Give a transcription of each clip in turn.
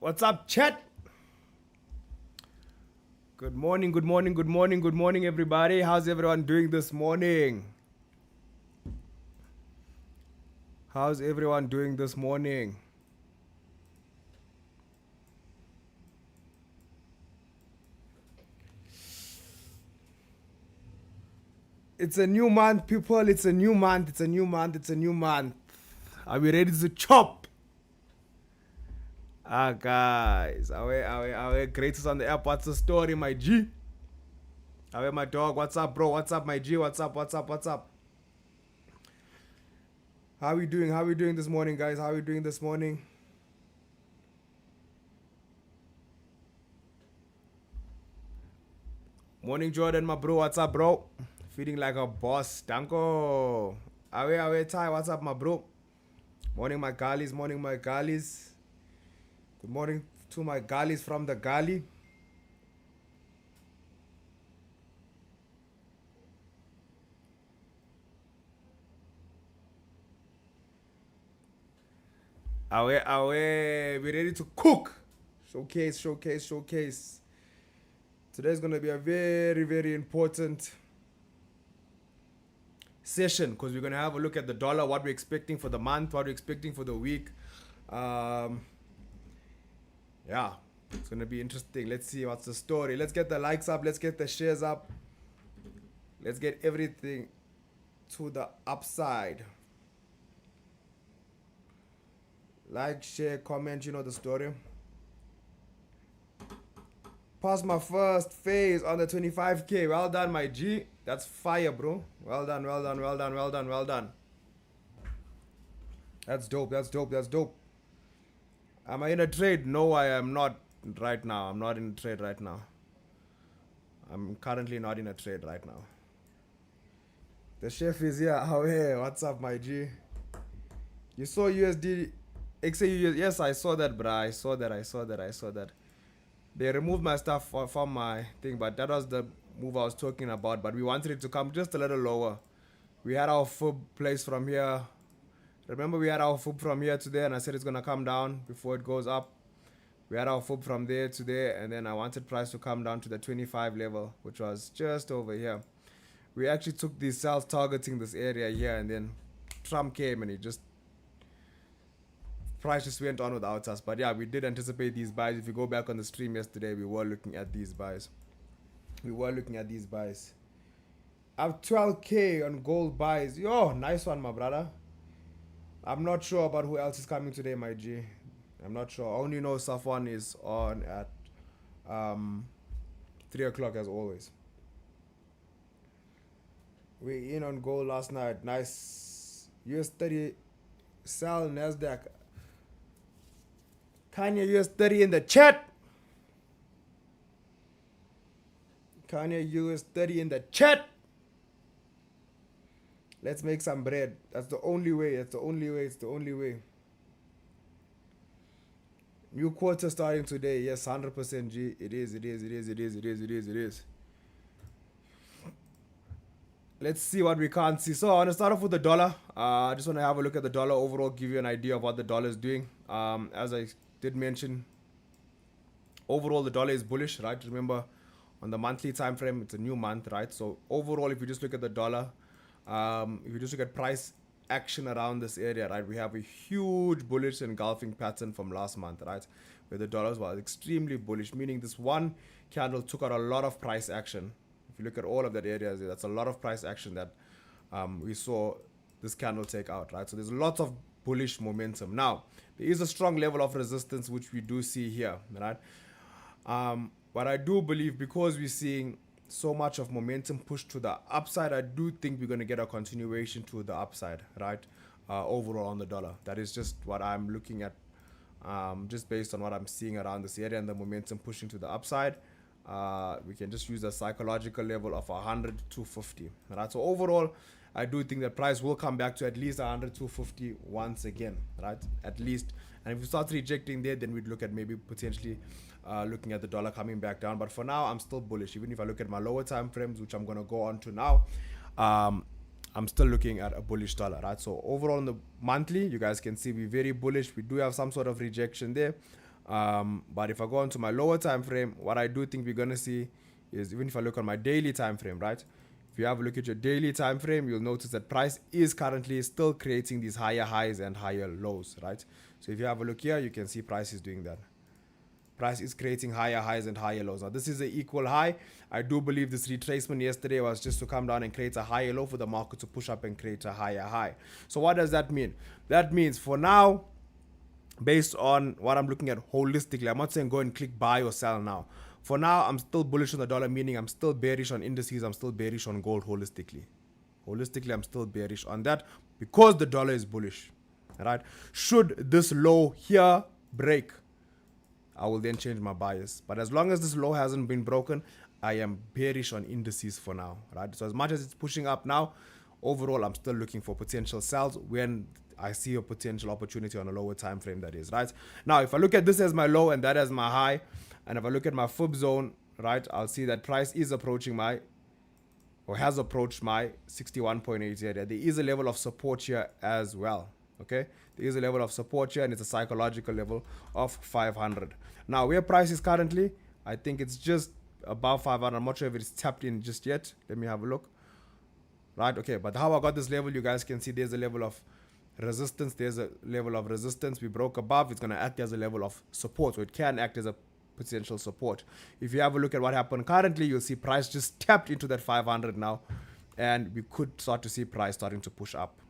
What's up, chat? Good morning, good morning, good morning, good morning, everybody. How's everyone doing this morning? How's everyone doing this morning? It's a new month, people. It's a new month. It's a new month. It's a new month. Are we ready to chop? Guys. Our greatest on the app. What's the story, my G? My dog. What's up, bro? What's up, my G? What's up? What's up? What's up? How we doing? How we doing this morning, guys? How we doing this morning? Morning, Jordan, my bro. What's up, bro? Feeling like a boss. Danko. Awe, Ty. What's up, my bro? Morning, my galleys. Morning, my galleys. Good morning to my galleys from the galley. Awe. We ready to cook. Showcase. Today's going to be a very, very important session because we're going to have a look at the dollar, what we're expecting for the month, what we're expecting for the week. Yeah, it's going to be interesting. Let's see what's the story. Let's get the likes up. Let's get the shares up. Let's get everything to the upside. Like, share, comment, you know the story. Passed my first phase on the 25K. Well done, my G. That's fire, bro. Well done. That's dope. Am I in a trade? No, I am not right now. I'm not in a trade right now. I'm currently not in a trade right now. The chef is here. Oh, hey, what's up, my G? You saw USD, XAU? Yes, I saw that, bro. I saw that. They removed my stuff from my thing, but that was the move I was talking about. But we wanted it to come just a little lower. We had our FUB place from here. Remember, we had our FUB from here to there, and I said it's going to come down before it goes up. We had our FUB from there to there, and then I wanted price to come down to the 25 level, which was just over here. We actually took these cells targeting this area here, and then Trump came and he just price just went on without us. But yeah, we did anticipate these buys. If you go back on the stream yesterday, we were looking at these buys. I have 12K on gold buys. Yo, nice one, my brother. I'm not sure about who else is coming today, my G. I'm not sure. I only know Safwan is on at 3 o'clock as always. We in on gold last night. Nice. US 30 sell NASDAQ. Kanye US 30 in the chat. Kanye US 30 in the chat. Let's make some bread. That's the only way. It's the only way. New quarter starting today. Yes, 100% G. It is. Let's see what we can't see. So I want to start off with the dollar. I just want to have a look at the dollar overall, give you an idea of what the dollar is doing. As I did mention, overall the dollar is bullish, right? Remember, on the monthly time frame, it's a new month, right? So overall, if you just look at the dollar, if you just look at price action around this area, right, we have a huge bullish engulfing pattern from last month, right, where the dollars was extremely bullish, meaning this one candle took out a lot of price action. If you look at all of that areas, that's a lot of price action that we saw this candle take out, right? So there's lots of bullish momentum. Now, there is a strong level of resistance, which we do see here, right? But I do believe because we're seeing so much of momentum pushed to the upside, I do think we're going to get a continuation to the upside, right? Overall on the dollar. That is just what I'm looking at, just based on what I'm seeing around this area and the momentum pushing to the upside. We can just use a psychological level of 100 to 50, right? So overall, I do think that price will come back to at least 100 to 50 once again, right? At least. And if we start rejecting there, then we'd look at maybe potentially looking at the dollar coming back down. But for now, I'm still bullish. Even if I look at my lower time frames, which I'm going to go on to now, I'm still looking at a bullish dollar, right? So overall on the monthly, you guys can see we're very bullish. We do have some sort of rejection there. But if I go into my lower time frame, what I do think we're gonna see is, even if I look on my daily time frame, right? If you have a look at your daily time frame, you'll notice that price is currently still creating these higher highs and higher lows, right? So if you have a look here, you can see price is doing that. Price is creating higher highs and higher lows. Now this is an equal high. I do believe this retracement yesterday was just to come down and create a higher low for the market to push up and create a higher high. So what does that mean? That means for now, based on what I'm looking at holistically, I'm not saying go and click buy or sell now. For now, I'm still bullish on the dollar, meaning I'm still bearish on indices. I'm still bearish on gold holistically. Holistically, I'm still bearish on that because the dollar is bullish. All right. Should this low here break, I will then change my bias. But as long as this low hasn't been broken, I am bearish on indices for now. Right. So as much as it's pushing up now, overall, I'm still looking for potential sells when I see a potential opportunity on a lower time frame, that is, right? Now, if I look at this as my low and that as my high, and if I look at my fib zone, right, I'll see that price is approaching my, or has approached my 61.8 area. There is a level of support here as well, okay? There is a level of support here, and it's a psychological level of 500. Now, where price is currently, I think it's just above 500. I'm not sure if it's tapped in just yet. Let me have a look. Right, okay, but how I got this level, you guys can see there's a level of resistance. There's a level of resistance we broke above. It's going to act as a level of support, so it can act as a potential support. If you have a look at what happened currently, you'll see price just tapped into that 500 now, and we could start to see price starting to push up.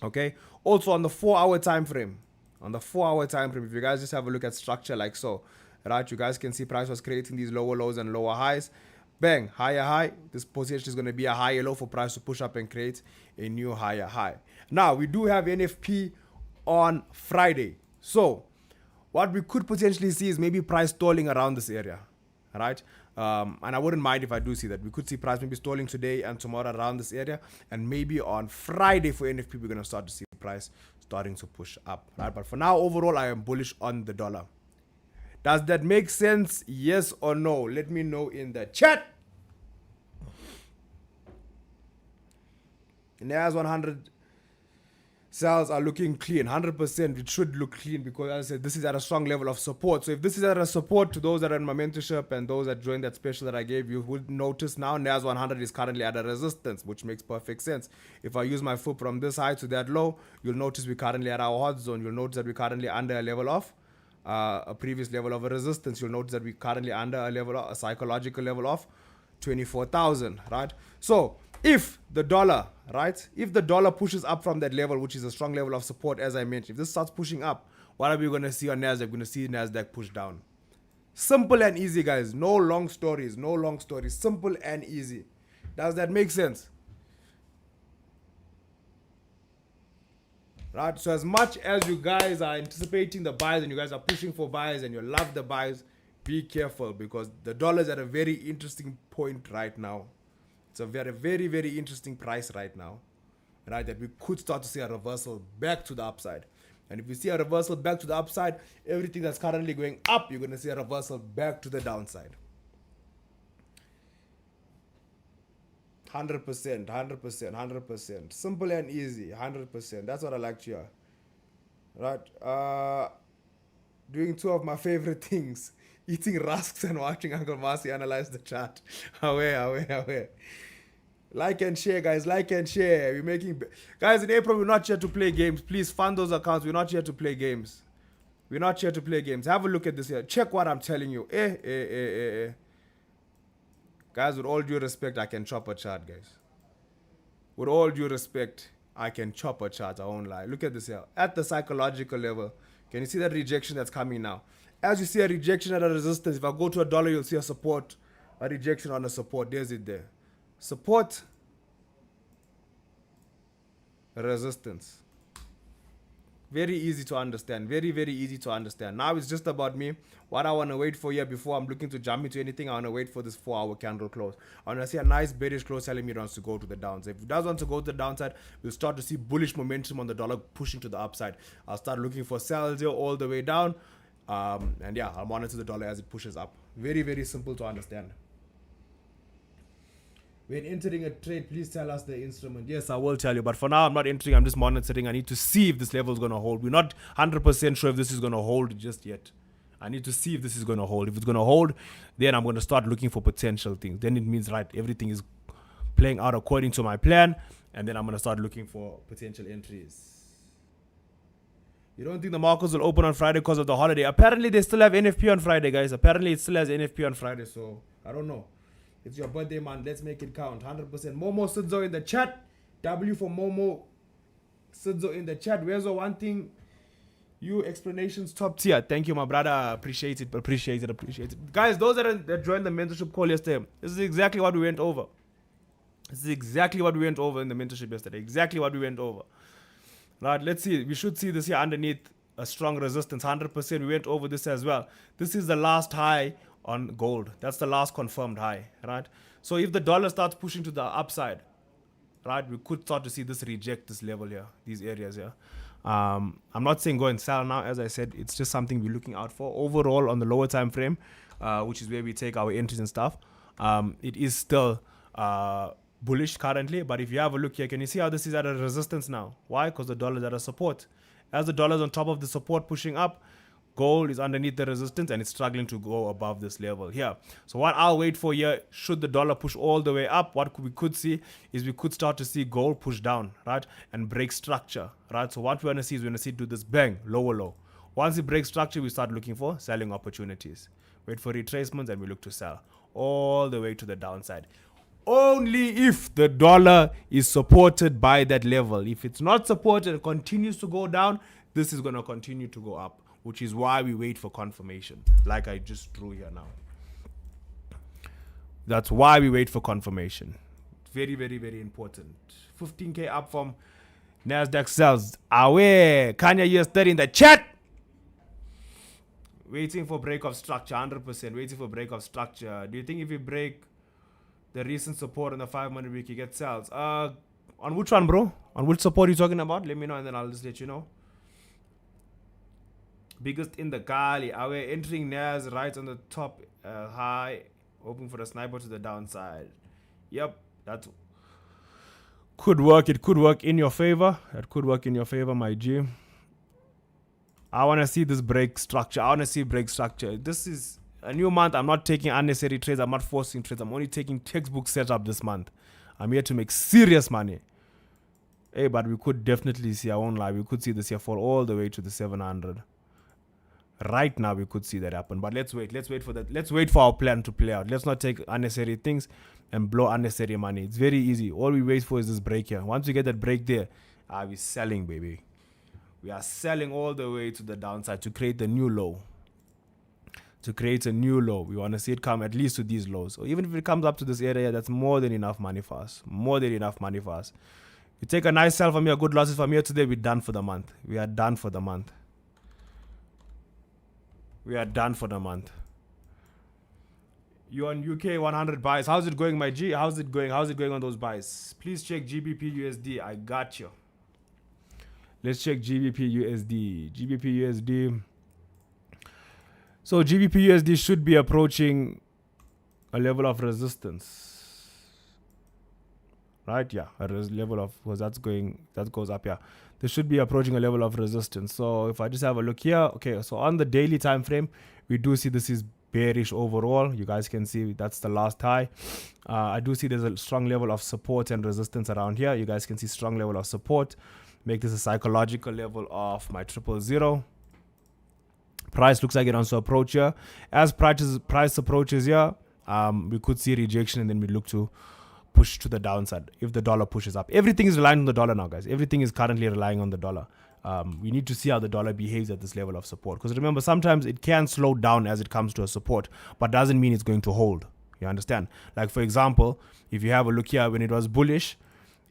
Okay, also on the 4-hour time frame, if you guys just have a look at structure like so, right, you guys can see price was creating these lower lows and lower highs. Bang, higher high. This potential is going to be a higher low for price to push up and create a new higher high. Now, we do have NFP on Friday. So, what we could potentially see is maybe price stalling around this area. Right? And I wouldn't mind if I do see that. We could see price maybe stalling today and tomorrow around this area. And maybe on Friday for NFP, we're going to start to see price starting to push up. Right? But for now, overall, I am bullish on the dollar. Does that make sense? Yes or no? Let me know in the chat. NAS 100 sales are looking clean. 100% it should look clean because, as I said, this is at a strong level of support. So if this is at a support to those that are in my mentorship and those that joined that special that I gave, you would notice now NAS 100 is currently at a resistance, which makes perfect sense. If I use my foot from this high to that low, you'll notice we're currently at our hot zone. You'll notice that we're currently under a level of a previous level of a resistance. You'll notice that we're currently under a level of a psychological level of 24,000, right? So if the dollar, right, if the dollar pushes up from that level, which is a strong level of support, as I mentioned, if this starts pushing up, what are we going to see on NASDAQ? We're going to see NASDAQ push down. Simple and easy, guys. No long stories. Simple and easy. Does that make sense? Right? So as much as you guys are anticipating the buys and you guys are pushing for buys and you love the buys, be careful because the dollar is at a very interesting point right now. It's a very, very, very interesting price right now, right? That we could start to see a reversal back to the upside. And if we see a reversal back to the upside, everything that's currently going up, you're going to see a reversal back to the downside. 100%. Simple and easy, 100%. That's what I like to hear. Right? Doing two of my favorite things. Eating rusks and watching Uncle Marcy analyze the chart. Away. Like and share, guys. Like and share. We're making... Guys, in April, we're not here to play games. Please fund those accounts. We're not here to play games. Have a look at this here. Check what I'm telling you. Guys, with all due respect, I can chop a chart, guys. With all due respect, I can chop a chart. I won't lie. Look at this here. At the psychological level, can you see that rejection that's coming now? As you see a rejection at a resistance, if I go to a dollar, you'll see a support, a rejection on a support. There's it there. Support, resistance. Very easy to understand. Very, very easy to understand. Now it's just about me. What I want to wait for here before I'm looking to jump into anything, I want to wait for this 4-hour candle close. I want to see a nice bearish close telling me it wants to go to the downside. If it does want to go to the downside, we'll start to see bullish momentum on the dollar pushing to the upside. I'll start looking for sells here all the way down. And yeah, I'll monitor the dollar as it pushes up. Very, very simple to understand. When entering a trade, please tell us the instrument. Yes, I will tell you. But for now, I'm not entering. I'm just monitoring. I need to see if this level is going to hold. We're not 100% sure if this is going to hold just yet. I need to see if this is going to hold. If it's going to hold, then I'm going to start looking for potential things. Then it means, right, everything is playing out according to my plan, and then I'm going to start looking for potential entries. You don't think the markets will open on Friday because of the holiday? Apparently, they still have NFP on Friday, guys. Apparently, it still has NFP on Friday, so I don't know. It's your birthday, man. Let's make it count. 100%. Momo Sidzo in the chat. W for Momo Sidzo in the chat. Where's the one thing? You explanations top tier. Thank you, my brother. Appreciate it. Appreciate it. Guys, those that joined the mentorship call yesterday, this is exactly what we went over. This is exactly what we went over in the mentorship yesterday. Exactly what we went over. Right, let's see. We should see this here underneath a strong resistance. 100%. We went over this as well. This is the last high on gold. That's the last confirmed high, right? So if the dollar starts pushing to the upside, right, we could start to see this reject this level here, these areas here. I'm not saying go and sell now. As I said, it's just something we're looking out for. Overall, on the lower time frame, which is where we take our entries and stuff, it is still bullish currently. But if you have a look here, can you see how this is at a resistance now? Why? Because the dollar is at a support. As the dollar is on top of the support pushing up, gold is underneath the resistance and it's struggling to go above this level here. So what I'll wait for here, should the dollar push all the way up, what we could see is we could start to see gold push down, right, and break structure, right? So what we want to see is we want to see do this bang, lower low. Once it breaks structure, we start looking for selling opportunities. Wait for retracements and we look to sell all the way to the downside. Only if the dollar is supported by that level. If it's not supported and continues to go down, this is going to continue to go up, which is why we wait for confirmation, like I just drew here now. That's why we wait for confirmation. Very, very, very important. 15K up from NASDAQ sells. Away. Kanye years 30 in the chat. Waiting for break of structure, 100%. Waiting for break of structure. Do you think if we break the recent support on the 5-minute week, you get sales? On which one, bro? On which support are you talking about? Let me know and then I'll just let you know. Biggest in the galley. Are we entering NAS right on the top high, hoping for the sniper to the downside? Yep, that could work. It could work in your favor. That could work in your favor, my G. I want to see this break structure. I want to see break structure. This is a new month. I'm not taking unnecessary trades. I'm not forcing trades. I'm only taking textbook setup this month. I'm here to make serious money. Hey, but we could definitely see, I won't lie, we could see this here fall all the way to the 700. Right now, we could see that happen. But let's wait. Let's wait for that. Let's wait for our plan to play out. Let's not take unnecessary things and blow unnecessary money. It's very easy. All we wait for is this break here. Once we get that break there, we're selling, baby. We are selling all the way to the downside to create the new low. To create a new low. We want to see it come at least to these lows. So even if it comes up to this area, that's more than enough money for us. More than enough money for us. You take a nice sell from here, good losses from here today, we're done for the month. We are done for the month. We are done for the month. You're on UK 100 buys. How's it going, my G? How's it going? How's it going on those buys? Please check GBP USD. I got you. Let's check GBP USD. GBP USD. So GBP USD should be approaching a level of resistance. Right? Yeah. A level of, because that goes up, yeah. They should be approaching a level of resistance. So if I just have a look here, okay, so on the daily time frame, we do see this is bearish overall. You guys can see that's the last high. I do see there's a strong level of support and resistance around here. You guys can see strong level of support. Make this a psychological level of my 000. Price looks like it wants to approach here. As price approaches here, we could see rejection and then we look to push to the downside if the dollar pushes up. Everything is relying on the dollar now, guys. Everything is currently relying on the dollar. We need to see how the dollar behaves at this level of support. Because remember, sometimes it can slow down as it comes to a support, but doesn't mean it's going to hold. You understand? Like, for example, if you have a look here, when it was bullish,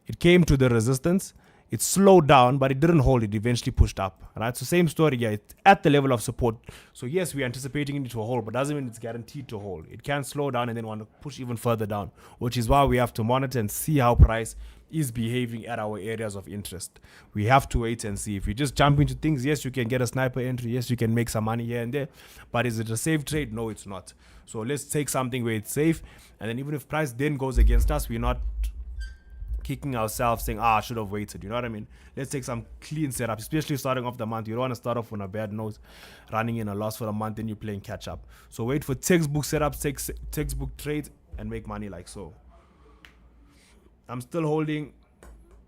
it came to the resistance. It slowed down, but it didn't hold. It eventually pushed up. Right? So same story here. It's at the level of support. So yes, we're anticipating it to hold, but doesn't mean it's guaranteed to hold. It can slow down and then want to push even further down, which is why we have to monitor and see how price is behaving at our areas of interest. We have to wait and see. If you just jump into things, yes, you can get a sniper entry. Yes, you can make some money here and there. But is it a safe trade? No, it's not. So let's take something where it's safe. And then even if price then goes against us, we're not kicking ourselves saying, I should have waited. You know what I mean? Let's take some clean setup, especially starting off the month. You don't want to start off on a bad note, running in a loss for a month, then you're playing catch up. So wait for textbook setups, textbook trades, and make money like so. I'm still holding.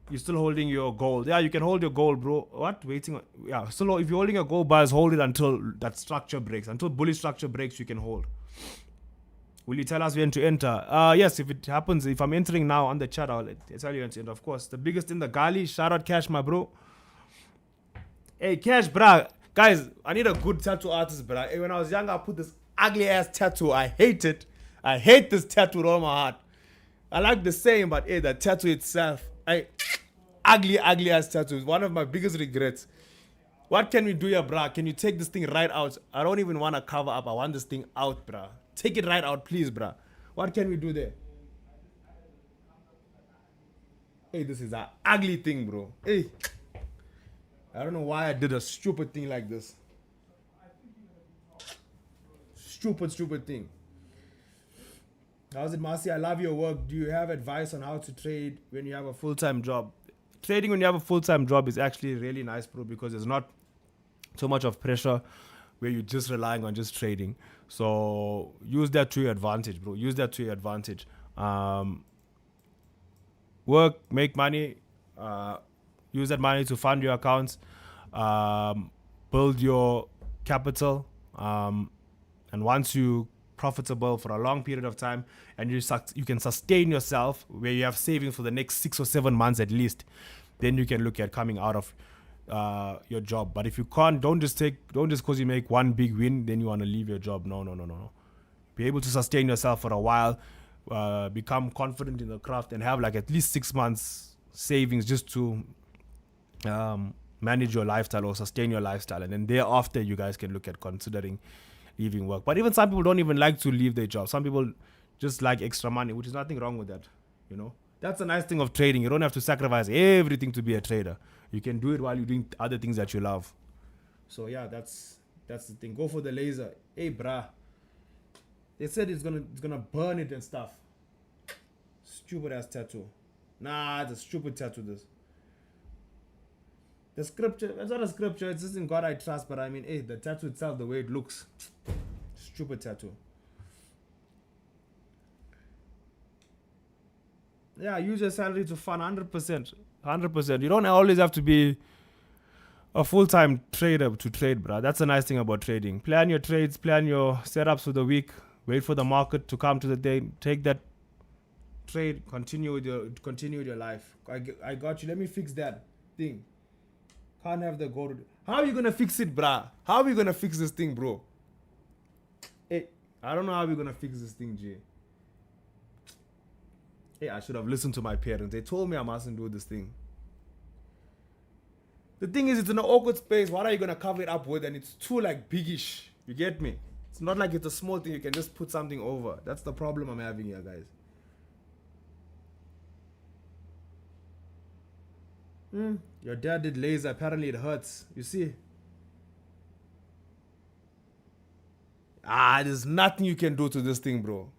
You're still holding your gold. Yeah, you can hold your gold, bro. What? Waiting on. Yeah, still, if you're holding your gold bars, hold it until that structure breaks. Until bullish structure breaks, you can hold. Will you tell us when to enter? Yes, if it happens, if I'm entering now on the chat, I'll tell you when to enter. Of course, the biggest in the galley. Shout out Cash, my bro. Hey, Cash, bruh. Guys, I need a good tattoo artist, bruh. Hey, when I was young, I put this ugly ass tattoo. I hate it. I hate this tattoo with all my heart. I like the saying, but hey, the tattoo itself, ugly ass tattoo is one of my biggest regrets. What can we do here, bruh? Can you take this thing right out? I don't even want to cover up. I want this thing out, bruh. Take it right out, please, bruh. What can we do there? Hey, this is an ugly thing, bro. Hey. I don't know why I did a stupid thing like this. Stupid thing. How's it, Marcy? I love your work. Do you have advice on how to trade when you have a full-time job? Trading when you have a full-time job is actually really nice, bro, because there's not so much of pressure where you're just relying on just trading. So use that to your advantage, bro. Use that to your advantage. Work, make money, use that money to fund your accounts, build your capital, and once you profitable for a long period of time and you can sustain yourself where you have savings for the next 6 or 7 months at least, then you can look at coming out of your job. But if you can't, don't just because you make one big win then you want to leave your job. No. Be able to sustain yourself for a while, become confident in the craft, and have like at least 6 months savings just to manage your lifestyle or sustain your lifestyle, and then thereafter you guys can look at considering leaving work. But even some people don't even like to leave their job. Some people just like extra money, which is nothing wrong with that. You know, that's the nice thing of trading. You don't have to sacrifice everything to be a trader. You can do it while you're doing other things that you love. So yeah, that's the thing. Go for the laser. Hey, bruh. They said it's gonna burn it and stuff. Stupid ass tattoo. Nah, it's a stupid tattoo. This. The scripture, it's not a scripture, it's just in God I trust, but I mean, hey, the tattoo itself, the way it looks, stupid tattoo. Yeah, use your salary to fund 100%. You don't always have to be a full-time trader to trade, bruh. That's the nice thing about trading. Plan your trades, plan your setups for the week, wait for the market to come to the day, take that trade, continue with your life. I got you. Let me fix that thing. Can't have the gold. How are you gonna fix it, bruh? How are we gonna fix this thing, bro? Hey, I don't know how we're gonna fix this thing, Jay. Hey, I should have listened to my parents. They told me I mustn't do this thing. The thing is, it's in an awkward space. What are you gonna cover it up with? And it's too like biggish. You get me? It's not like it's a small thing you can just put something over. That's the problem I'm having here, guys. Your dad did laser. Apparently it hurts. You see? There's nothing you can do to this thing, bro.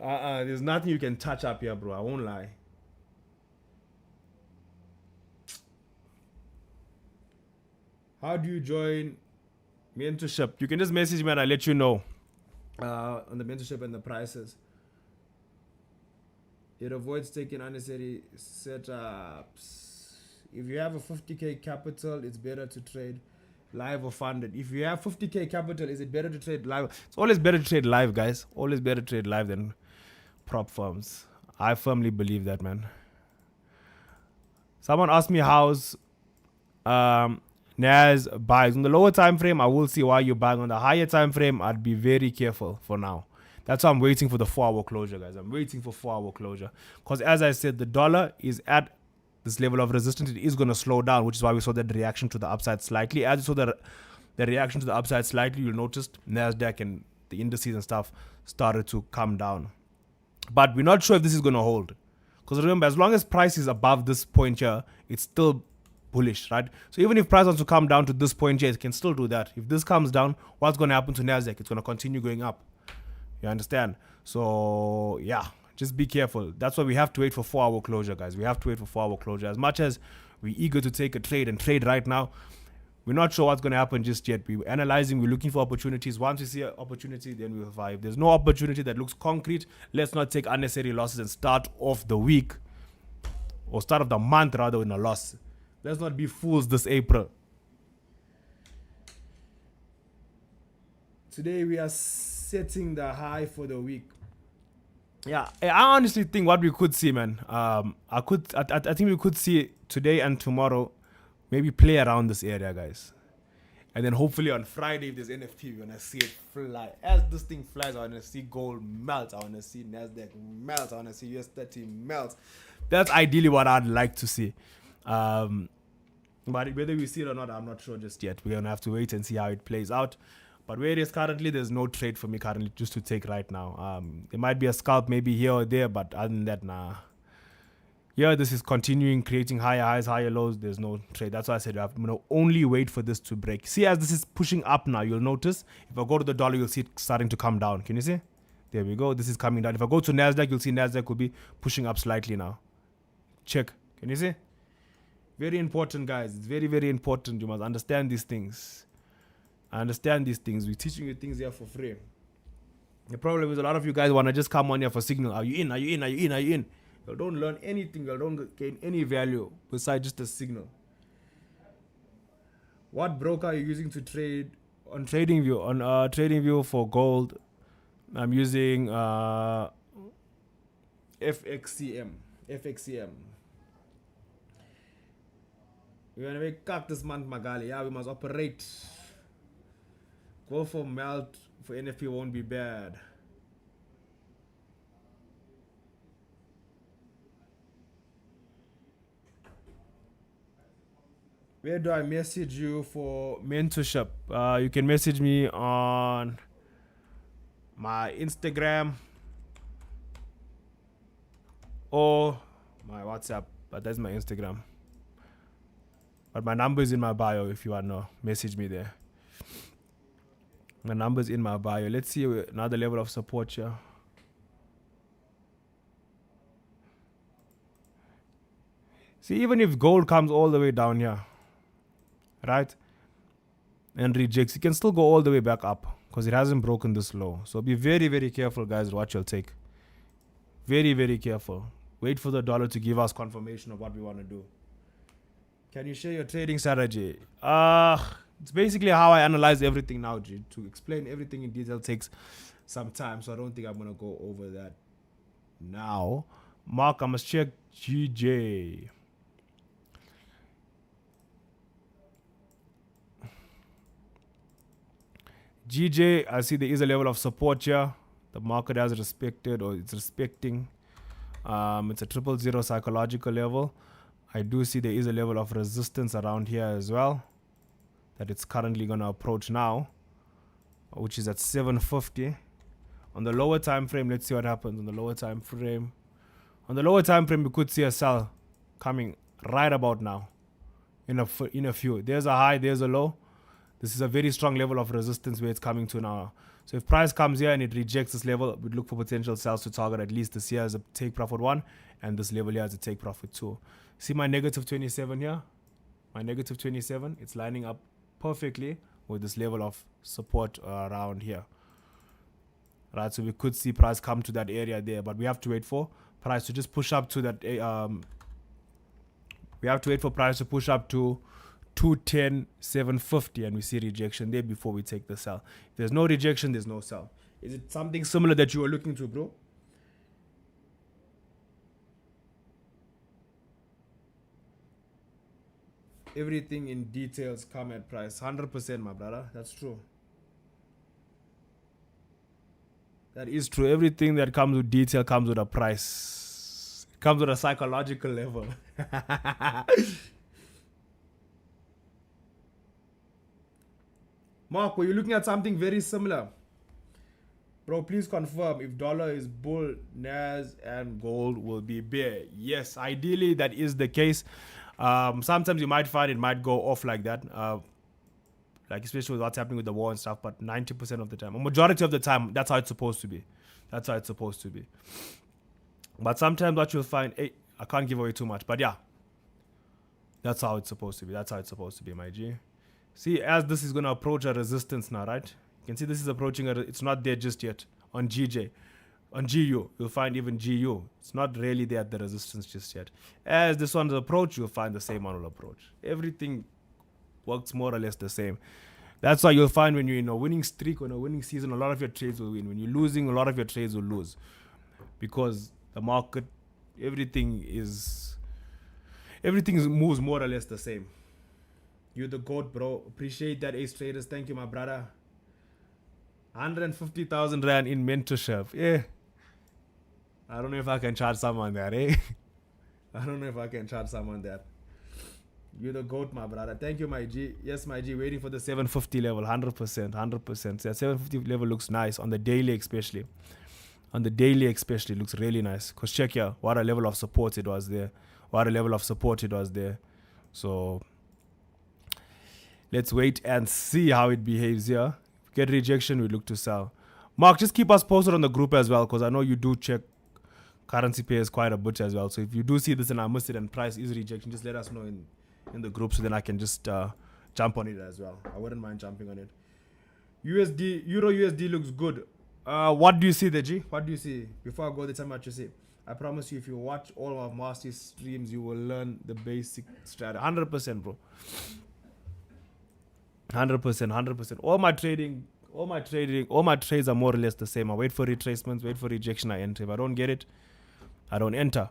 There's nothing you can touch up here, bro. I won't lie. How do you join mentorship? You can just message me and I'll let you know on the mentorship and the prices. It avoids taking unnecessary setups. If you have a 50k capital, it's better to trade live or funded. If you have 50k capital, is it better to trade live? It's always better to trade live, guys. Always better to trade live than prop firms. I firmly believe that, man. Someone asked me how's NAS buys. On the lower time frame, I will see why you're buying. On the higher time frame, I'd be very careful for now. That's why I'm waiting for the 4-hour closure, guys. I'm waiting for 4-hour closure. Because as I said, the dollar is at this level of resistance. It is going to slow down, which is why we saw that reaction to the upside slightly. As you saw the reaction to the upside slightly, you'll notice NASDAQ and the indices and stuff started to come down. But we're not sure if this is going to hold. Because remember, as long as price is above this point here, it's still bullish, right? So even if price wants to come down to this point here, it can still do that. If this comes down, what's going to happen to NASDAQ? It's going to continue going up. You understand? So, yeah. Just be careful. That's why we have to wait for 4-hour closure, guys. We have to wait for 4-hour closure. As much as we're eager to take a trade and trade right now, we're not sure what's going to happen just yet. We're analyzing, we're looking for opportunities. Once we see an opportunity, then we'll buy. If there's no opportunity that looks concrete, let's not take unnecessary losses and start off the week, or start off the month rather, in a loss. Let's not be fools this April. Today we are setting the high for the week. Yeah, I honestly think what we could see, man. I think we could see today and tomorrow, maybe play around this area, guys. And then hopefully on Friday, if there's NFP, we're gonna see it fly. As this thing flies, I wanna see gold melt. I wanna see Nasdaq melt. I wanna see US30 melt. That's ideally what I'd like to see. But whether we see it or not, I'm not sure just yet. We're gonna have to wait and see how it plays out. But where it is currently, there's no trade for me currently just to take right now. There might be a scalp maybe here or there, but other than that, nah. Yeah, this is continuing, creating higher highs, higher lows. There's no trade. That's why I said I'm going to only wait for this to break. See, as this is pushing up now, you'll notice, if I go to the dollar, you'll see it starting to come down. Can you see? There we go. This is coming down. If I go to Nasdaq, you'll see Nasdaq will be pushing up slightly now. Check. Can you see? Very important, guys. It's very, very important. You must understand these things. I understand these things. We're teaching you things here for free. The problem is a lot of you guys want to just come on here for signal. Are you in? Are you in? Are you in? Are you in? You don't learn anything. You don't gain any value besides just a signal. What broker are you using to trade on TradingView? On TradingView for gold, I'm using FXCM. FXCM. We're gonna make cut this month, Magali. Yeah, we must operate. Go for melt for NFP won't be bad. Where do I message you for mentorship? You can message me on my Instagram or my WhatsApp, but that's my Instagram. But my number is in my bio if you want to message me there. My number's in my bio. Let's see another level of support here. See, even if gold comes all the way down here, right, and rejects, it can still go all the way back up because it hasn't broken this low. So be very, very careful, guys, what you'll take. Very, very careful. Wait for the dollar to give us confirmation of what we want to do. Can you share your trading strategy? It's basically how I analyze everything now, G. To explain everything in detail takes some time, so I don't think I'm going to go over that now. Mark, I must check GJ. GJ, I see there is a level of support here. The market has respected, or it's respecting. It's a 000 psychological level. I do see there is a level of resistance around here as well that it's currently going to approach now, which is at 750. On the lower time frame, let's see what happens on the lower time frame. On the lower time frame, we could see a sell coming right about now in a few. There's a high, there's a low. This is a very strong level of resistance where it's coming to now. So if price comes here and it rejects this level, we'd look for potential sells to target at least this here as a take profit 1 and this level here as a take profit 2. See my negative 27 here? My negative 27, it's lining up perfectly with this level of support around here. Right, so we could see price come to that area there, but we have to wait for price to just push up to that. We have to wait for price to push up to 210,750, and we see rejection there before we take the sell. If there's no rejection, there's no sell. Is it something similar that you were looking to, bro? Everything in details come at price. 100%, my brother. That's true. That is true. Everything that comes with detail comes with a price. It comes with a psychological level. Mark, were you looking at something very similar? Bro, please confirm if dollar is bull, Nas and gold will be bear. Yes, ideally that is the case. Sometimes you might find it might go off like that. Like especially with what's happening with the war and stuff, but 90% of the time, or majority of the time, that's how it's supposed to be. That's how it's supposed to be. But sometimes what you'll find, hey, I can't give away too much, but yeah, that's how it's supposed to be. That's how it's supposed to be, my G. See, as this is going to approach a resistance now, right? You can see this is approaching it's not there just yet on GJ. On GU, you'll find even GU. It's not really there at the resistance just yet. As this one's approach, you'll find the same one will approach. Everything works more or less the same. That's why you'll find when you're in a winning streak or in a winning season, a lot of your trades will win. When you're losing, a lot of your trades will lose. Because the market, everything moves more or less the same. You're the GOAT, bro. Appreciate that, Ace Traders. Thank you, my brother. 150,000 Rand in mentorship. Yeah. I don't know if I can charge someone that, eh? I don't know if I can charge someone that. You're the GOAT, my brother. Thank you, my G. Yes, my G. Waiting for the 750 level. 100%. 100%. That 750 level looks nice. On the daily especially. On the daily especially. Looks really nice. Because check here. What a level of support it was there. What a level of support it was there. So, let's wait and see how it behaves here. Get rejection, we look to sell. Mark, just keep us posted on the group as well, because I know you do check currency pairs quite a bit as well. So if you do see this and I missed it and price is rejection, just let us know in the group so then I can just jump on it as well. I wouldn't mind jumping on it. USD, Euro USD looks good. What do you see there, G? What do you see? Before I go, tell me what you see. I promise you, if you watch all of Master's streams, you will learn the basic strategy. 100%, bro. 100%. All my trades are more or less the same. I wait for retracements, wait for rejection, I enter. If I don't get it, I don't enter.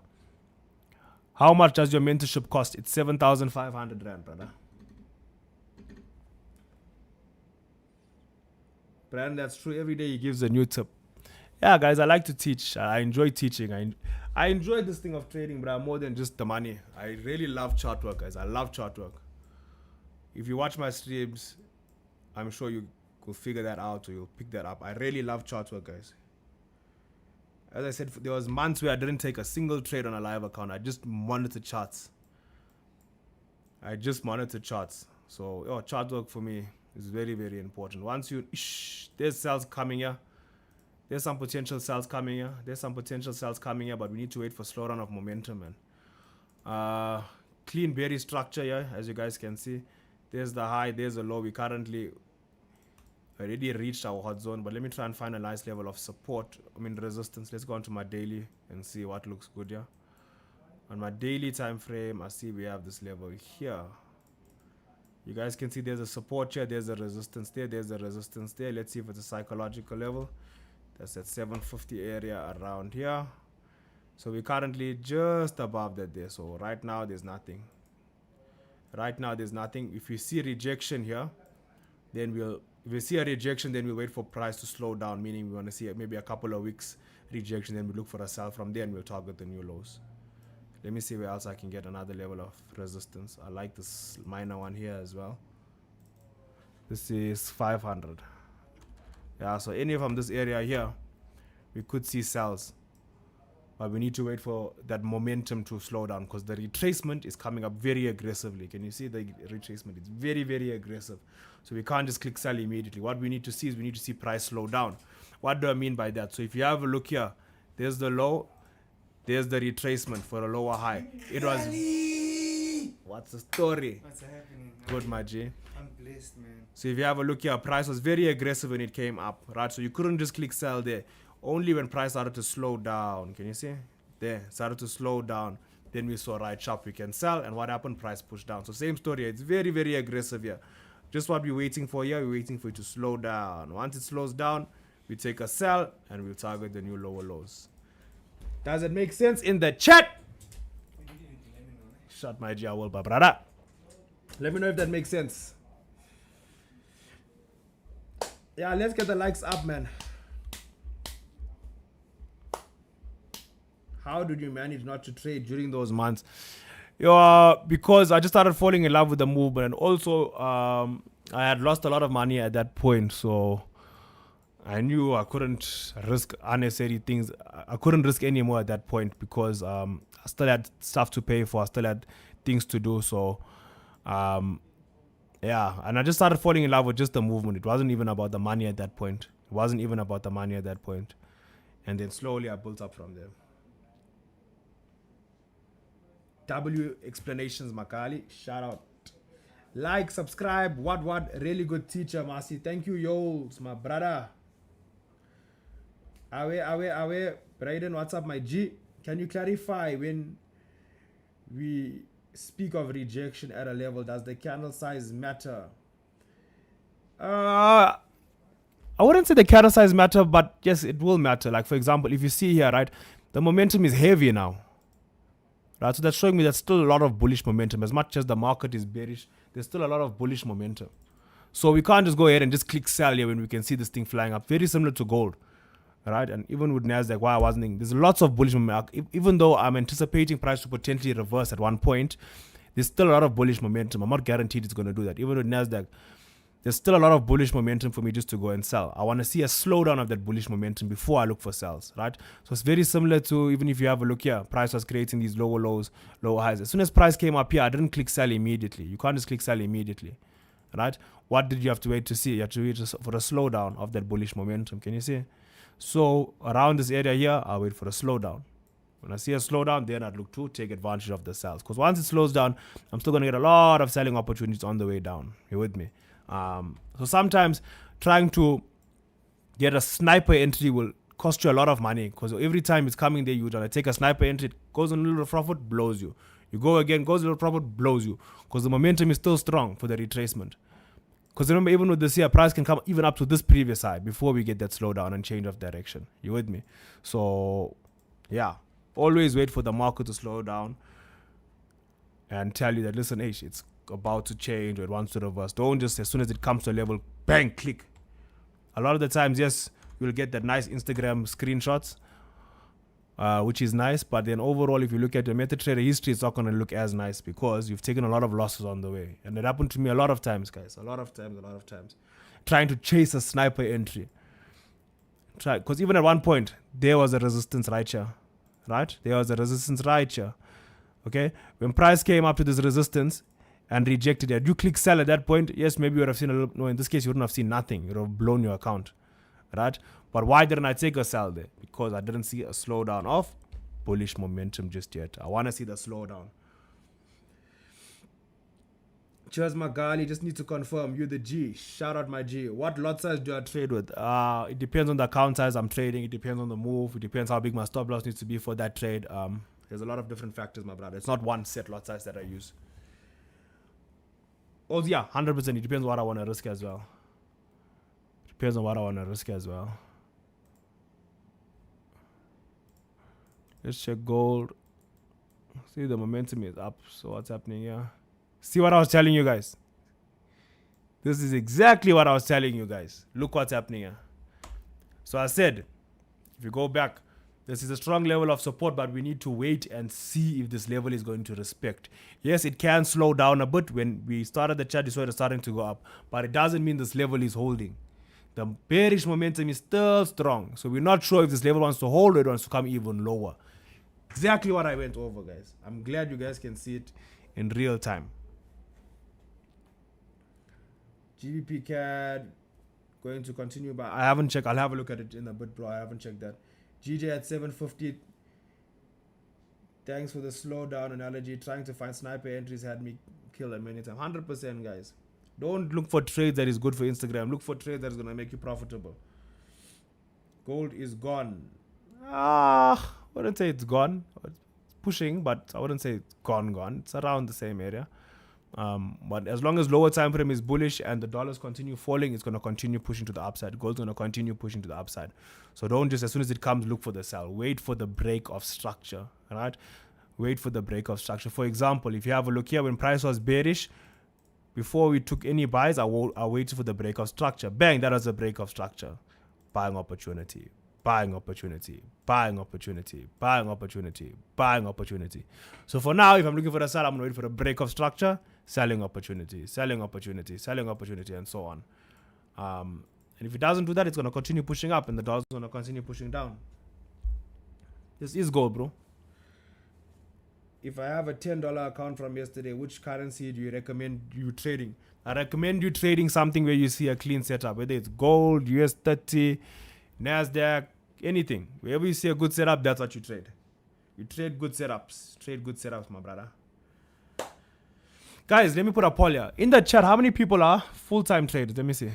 How much does your mentorship cost? It's 7,500 Rand, brother. Brand, that's true. Every day he gives a new tip. Yeah, guys, I like to teach. I enjoy teaching. I enjoy this thing of trading, but more than just the money. I really love chart work, guys. I love chart work. If you watch my streams, I'm sure you could figure that out or you'll pick that up. I really love chart work, guys. As I said, there was months where I didn't take a single trade on a live account. I just monitored charts. So, chart work for me is very, very important. Once you, there's sales coming here. There's some potential sales coming here. But we need to wait for slowdown of momentum, man. Clean berry structure here, as you guys can see. There's the high, there's the low. We currently already reached our hot zone, but let me try and find a nice level of support. Resistance. Let's go onto my daily and see what looks good here. On my daily time frame, I see we have this level here. You guys can see there's a support here, there's a resistance there, there's a resistance there. Let's see if it's a psychological level. That's at 750 area around here. So we're currently just above that there. So right now there's nothing. If we see rejection here, then if we see a rejection, then we'll wait for price to slow down, meaning we want to see maybe a couple of weeks rejection, then we look for a sell from there and we'll target the new lows. Let me see where else I can get another level of resistance. I like this minor one here as well. This is 500. Yeah, so any from this area here, we could see sells. But we need to wait for that momentum to slow down because the retracement is coming up very aggressively. Can you see the retracement? It's very, very aggressive. So we can't just click sell immediately. What we need to see is we need to see price slow down. What do I mean by that? So if you have a look here, there's the low, there's the retracement for a lower high. It was... What's the story? What's happening? Good, my G. I'm blessed, man. So if you have a look here, price was very aggressive when it came up, right? So you couldn't just click sell there. Only when price started to slow down. Can you see? There, started to slow down. Then we saw right sharp, we can sell. And what happened? Price pushed down. So same story. It's very, very aggressive here. Just what we're waiting for here. We're waiting for it to slow down. Once it slows down, we take a sell and we'll target the new lower lows. Does it make sense in the chat? Shut my jowl, brother. Let me know if that makes sense. Yeah, let's get the likes up, man. How did you manage not to trade during those months? Because I just started falling in love with the movement, and also I had lost a lot of money at that point, so I knew I couldn't risk unnecessary things. I couldn't risk any more at that point because I still had stuff to pay for. I still had things to do. So, yeah, and I just started falling in love with just the movement. It wasn't even about the money at that point. And then slowly I built up from there. W explanations, Makali. Shout out. Like, subscribe. What? Really good teacher, Masi. Thank you, Yols, my brother. Awe. Braden, what's up, my G? Can you clarify when we speak of rejection at a level, does the candle size matter? I wouldn't say the candle size matter, but yes, it will matter. Like, for example, if you see here, right, the momentum is heavy now. Right, so that's showing me there's still a lot of bullish momentum. As much as the market is bearish, there's still a lot of bullish momentum. So we can't just go ahead and just click sell here when we can see this thing flying up. Very similar to gold. Right, and even with Nasdaq, why I wasn't, there's lots of bullish momentum. Even though I'm anticipating price to potentially reverse at one point, there's still a lot of bullish momentum. I'm not guaranteed it's going to do that. Even with Nasdaq, there's still a lot of bullish momentum for me just to go and sell. I want to see a slowdown of that bullish momentum before I look for sells, right? So it's very similar to, even if you have a look here, price was creating these lower lows, lower highs. As soon as price came up here, I didn't click sell immediately. You can't just click sell immediately, right? What did you have to wait to see? You have to wait for a slowdown of that bullish momentum. Can you see? So around this area here, I'll wait for a slowdown. When I see a slowdown, then I'd look to take advantage of the sells. Because once it slows down, I'm still going to get a lot of selling opportunities on the way down. You with me? So sometimes trying to get a sniper entry will cost you a lot of money. Because every time it's coming there, you're going to take a sniper entry, it goes on a little profit, blows you. You go again, goes a little profit, blows you. Because the momentum is still strong for the retracement. Because remember, even with this here, price can come even up to this previous high before we get that slowdown and change of direction. You with me? So, yeah. Always wait for the market to slow down and tell you that, listen, hey, it's about to change or it wants to reverse. Don't just, as soon as it comes to a level, bang, click. A lot of the times, yes, you'll get that nice Instagram screenshots, which is nice. But then overall, if you look at your MetaTrader history, it's not going to look as nice because you've taken a lot of losses on the way. And it happened to me a lot of times, guys. A lot of times. Trying to chase a sniper entry. Because even at one point, there was a resistance right here. Right? There was a resistance right here. Okay? When price came up to this resistance and rejected it, you click sell at that point, yes, maybe you would have seen a little, no, in this case, you wouldn't have seen nothing. You would have blown your account. Right? But why didn't I take a sell there? Because I didn't see a slowdown of bullish momentum just yet. I want to see the slowdown. Cheers, Magali. Just need to confirm. You the G. Shout out, my G. What lot size do I trade with? It depends on the account size I'm trading. It depends on the move. It depends how big my stop loss needs to be for that trade. There's a lot of different factors, my brother. It's not one set lot size that I use. Oh, yeah, 100%. It depends on what I want to risk as well. Let's check gold. See, the momentum is up. So what's happening here? See what I was telling you guys. This is exactly what I was telling you guys. Look what's happening here. So I said, if you go back, this is a strong level of support, but we need to wait and see if this level is going to respect. Yes, it can slow down a bit. When we started the chart, you saw it starting to go up, but it doesn't mean this level is holding. The bearish momentum is still strong. So we're not sure if this level wants to hold or it wants to come even lower. Exactly what I went over, guys. I'm glad you guys can see it in real time. GBP CAD going to continue, but I haven't checked. I'll have a look at it in a bit, bro. I haven't checked that. GJ at 750. Thanks for the slowdown analogy. Trying to find sniper entries had me killed a many times. 100%, guys. Don't look for trades that is good for Instagram. Look for trades that is going to make you profitable. Gold is gone. I wouldn't say it's gone. It's pushing, but I wouldn't say it's gone. It's around the same area. But as long as lower time frame is bullish and the dollars continue falling, it's going to continue pushing to the upside. Gold's going to continue pushing to the upside. So don't just, as soon as it comes, look for the sell. Wait for the break of structure, right? Wait for the break of structure. For example, if you have a look here, when price was bearish, before we took any buys, I waited for the break of structure. Bang, that was a break of structure. Buying opportunity. Buying opportunity, buying opportunity, buying opportunity, buying opportunity. So for now, if I'm looking for a sell, I'm going to wait for a break of structure, selling opportunity, selling opportunity, selling opportunity, and so on. And if it doesn't do that, it's going to continue pushing up and the dollar's going to continue pushing down. This is gold, bro. If I have a $10 account from yesterday, which currency do you recommend you trading? I recommend you trading something where you see a clean setup, whether it's gold, US30, Nasdaq, anything. Wherever you see a good setup, that's what you trade. You trade good setups. Trade good setups, my brother. Guys, let me put a poll here. In the chat, how many people are full-time traders? Let me see.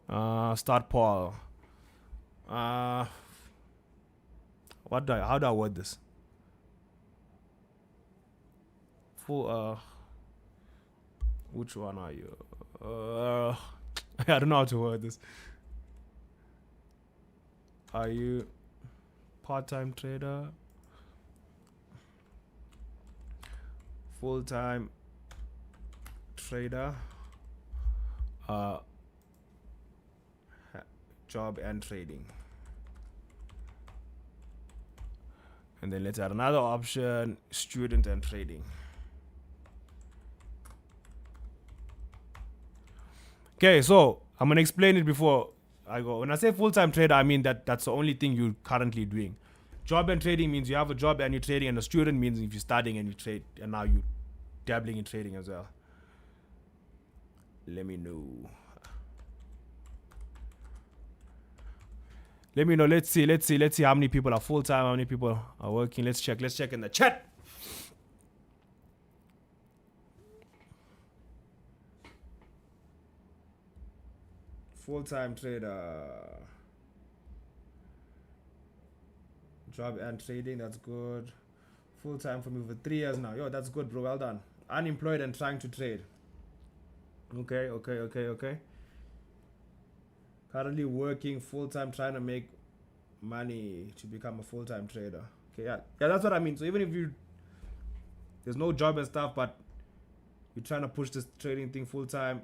Start poll. How do I word this? Which one are you? I don't know how to word this. Are you part-time trader? Full-time trader? Job and trading. And then let's add another option, student and trading. Okay, so I'm gonna explain it before I go. When I say full-time trader, I mean that's the only thing you're currently doing. Job and trading means you have a job and you're trading, and a student means if you're studying and you trade, and now you're dabbling in trading as well. Let me know. Let me know. Let's see how many people are full-time, how many people are working. Let's check in the chat. Full-time trader. Job and trading, that's good. Full-time for me for 3 years now. Yo, that's good, bro. Well done. Unemployed and trying to trade. Okay. Currently working full-time, trying to make money to become a full-time trader. Okay, yeah, that's what I mean. So even if there's no job and stuff, but you're trying to push this trading thing full-time,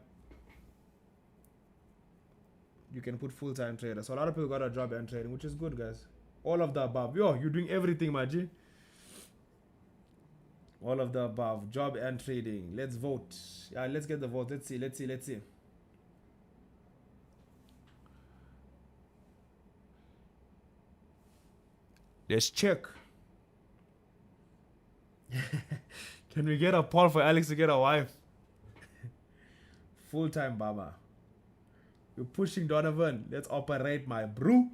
you can put full-time trader. So a lot of people got a job and trading, which is good, guys. All of the above. Yo, you're doing everything, my G. All of the above. Job and trading. Let's vote. Yeah, let's get the vote. Let's see. Let's check. Can we get a poll for Alex to get a wife? Full-time, Baba. You're pushing Donovan. Let's operate, my bro.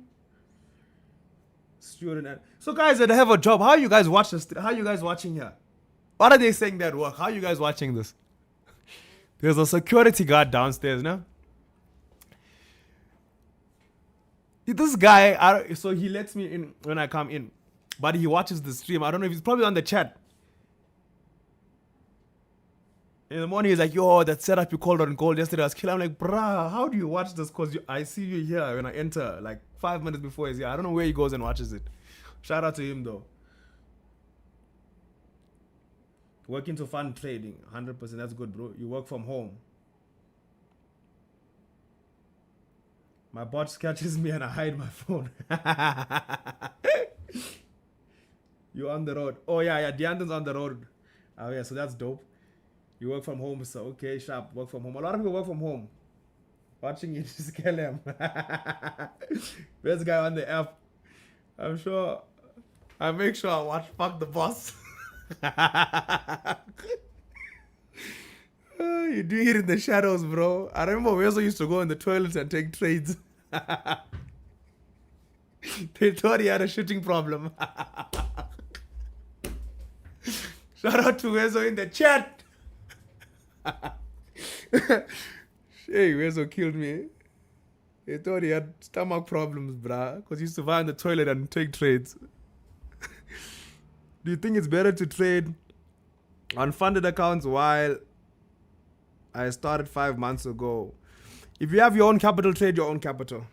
Student and so guys that have a job, how you guys watch this? How you guys watching here? What are they saying that work? How you guys watching this? There's a security guard downstairs now. This guy, so he lets me in when I come in, but he watches the stream. I don't know if he's probably on the chat. In the morning, he's like, yo, that setup you called on gold yesterday was killer. I'm like, bruh, how do you watch this? Because I see you here when I enter, like 5 minutes before he's here. I don't know where he goes and watches it. Shout out to him, though. Working to fund trading, 100%. That's good, bro. You work from home. My bot catches me and I hide my phone. You're on the road. Oh, yeah. Deanton's on the road. Oh, yeah, so that's dope. You work from home, so okay, sharp. Work from home. A lot of people work from home. Watching you, just kill him. Best guy on the app. I'm sure. I make sure I watch Fuck the Boss. You're doing it in the shadows, bro. I remember we also used to go in the toilets and take trades. They thought he had a shitting problem. Shout out to Wezo in the chat. Hey, Wezo killed me. They thought he had stomach problems, bruh, because he used to buy in the toilet and take trades. Do you think it's better to trade on funded accounts while I started 5 months ago? If you have your own capital, trade your own capital.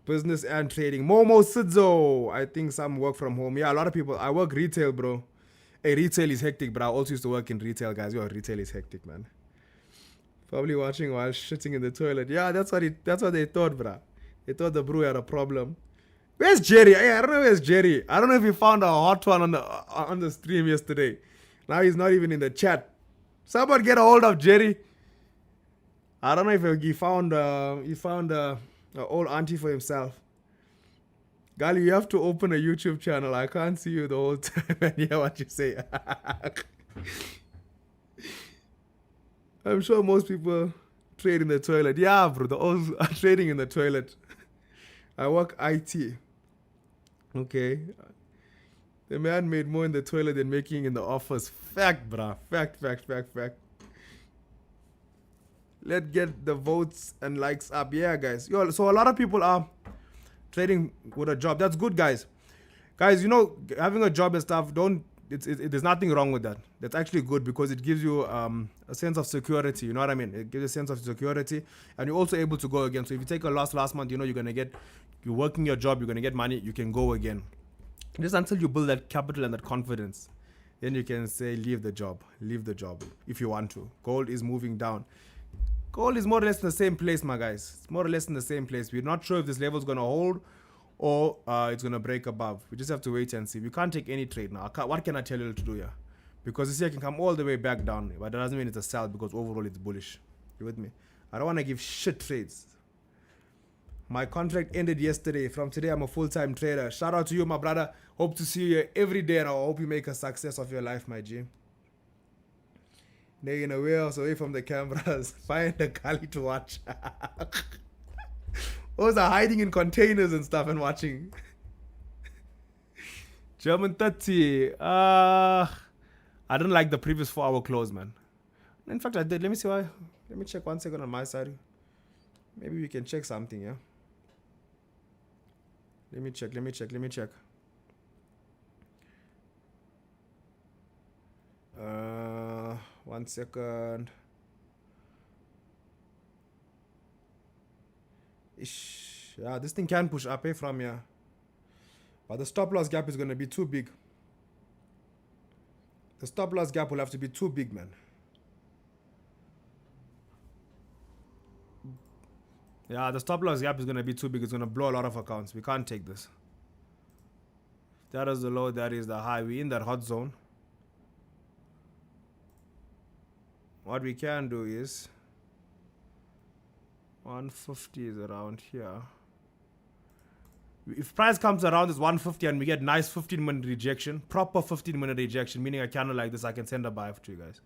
Business and trading. Momo Sidzo. I think some work from home. Yeah, a lot of people. I work retail, bro. Hey, retail is hectic, but I also used to work in retail, guys. Yo, retail is hectic, man. Probably watching while shitting in the toilet. Yeah, that's what they thought, bro. They thought the brew had a problem. Where's Jerry? Hey, I don't know where's Jerry. I don't know if he found a hot one on the stream yesterday. Now he's not even in the chat. Someone get a hold of Jerry. I don't know if he found an old auntie for himself. Gali, you have to open a YouTube channel. I can't see you the whole time and hear what you say. I'm sure most people trade in the toilet. Yeah, bro, the old are trading in the toilet. I work IT. Okay. The man made more in the toilet than making in the office. Fact, bruh. Fact, fact, fact, fact. Let's get the votes and likes up. Yeah, guys. Yo, so a lot of people are trading with a job. That's good, guys. Guys, you know, having a job and stuff, there's nothing wrong with that. That's actually good because it gives you a sense of security. You know what I mean? It gives you a sense of security, and you're also able to go again. So if you take a loss last month, you know you're working your job, you're gonna get money, you can go again. Just until you build that capital and that confidence, then you can say leave the job if you want to. Gold is moving down. Gold is more or less in the same place, my guys. It's more or less in the same place. We're not sure if this level is gonna hold or it's gonna break above. We just have to wait and see. We can't take any trade now. What can I tell you to do here? Because this here can come all the way back down, but that doesn't mean it's a sell because overall it's bullish. You with me? I don't want to give shit trades. My contract ended yesterday. From today, I'm a full-time trader. Shout out to you, my brother. Hope to see you here every day, and I hope you make a success of your life, my G. Nagging away from the cameras. Find a gully to watch. Those are hiding in containers and stuff and watching. German 30. I didn't like the previous 4-hour close, man. In fact, I did. Let me see why. Let me check 1 second on my side. Maybe we can check something, yeah? Let me check. 1 second. Ish. Yeah, this thing can push up from here. But the stop loss gap is going to be too big. The stop loss gap will have to be too big, man. Yeah, the stop loss gap is going to be too big. It's going to blow a lot of accounts. We can't take this. That is the low, that is the high. We're in that hot zone. What we can do is 150 is around here. If price comes around this 150 and we get nice 15-minute rejection, proper 15-minute rejection, meaning a candle like this, I can send a buy to you guys.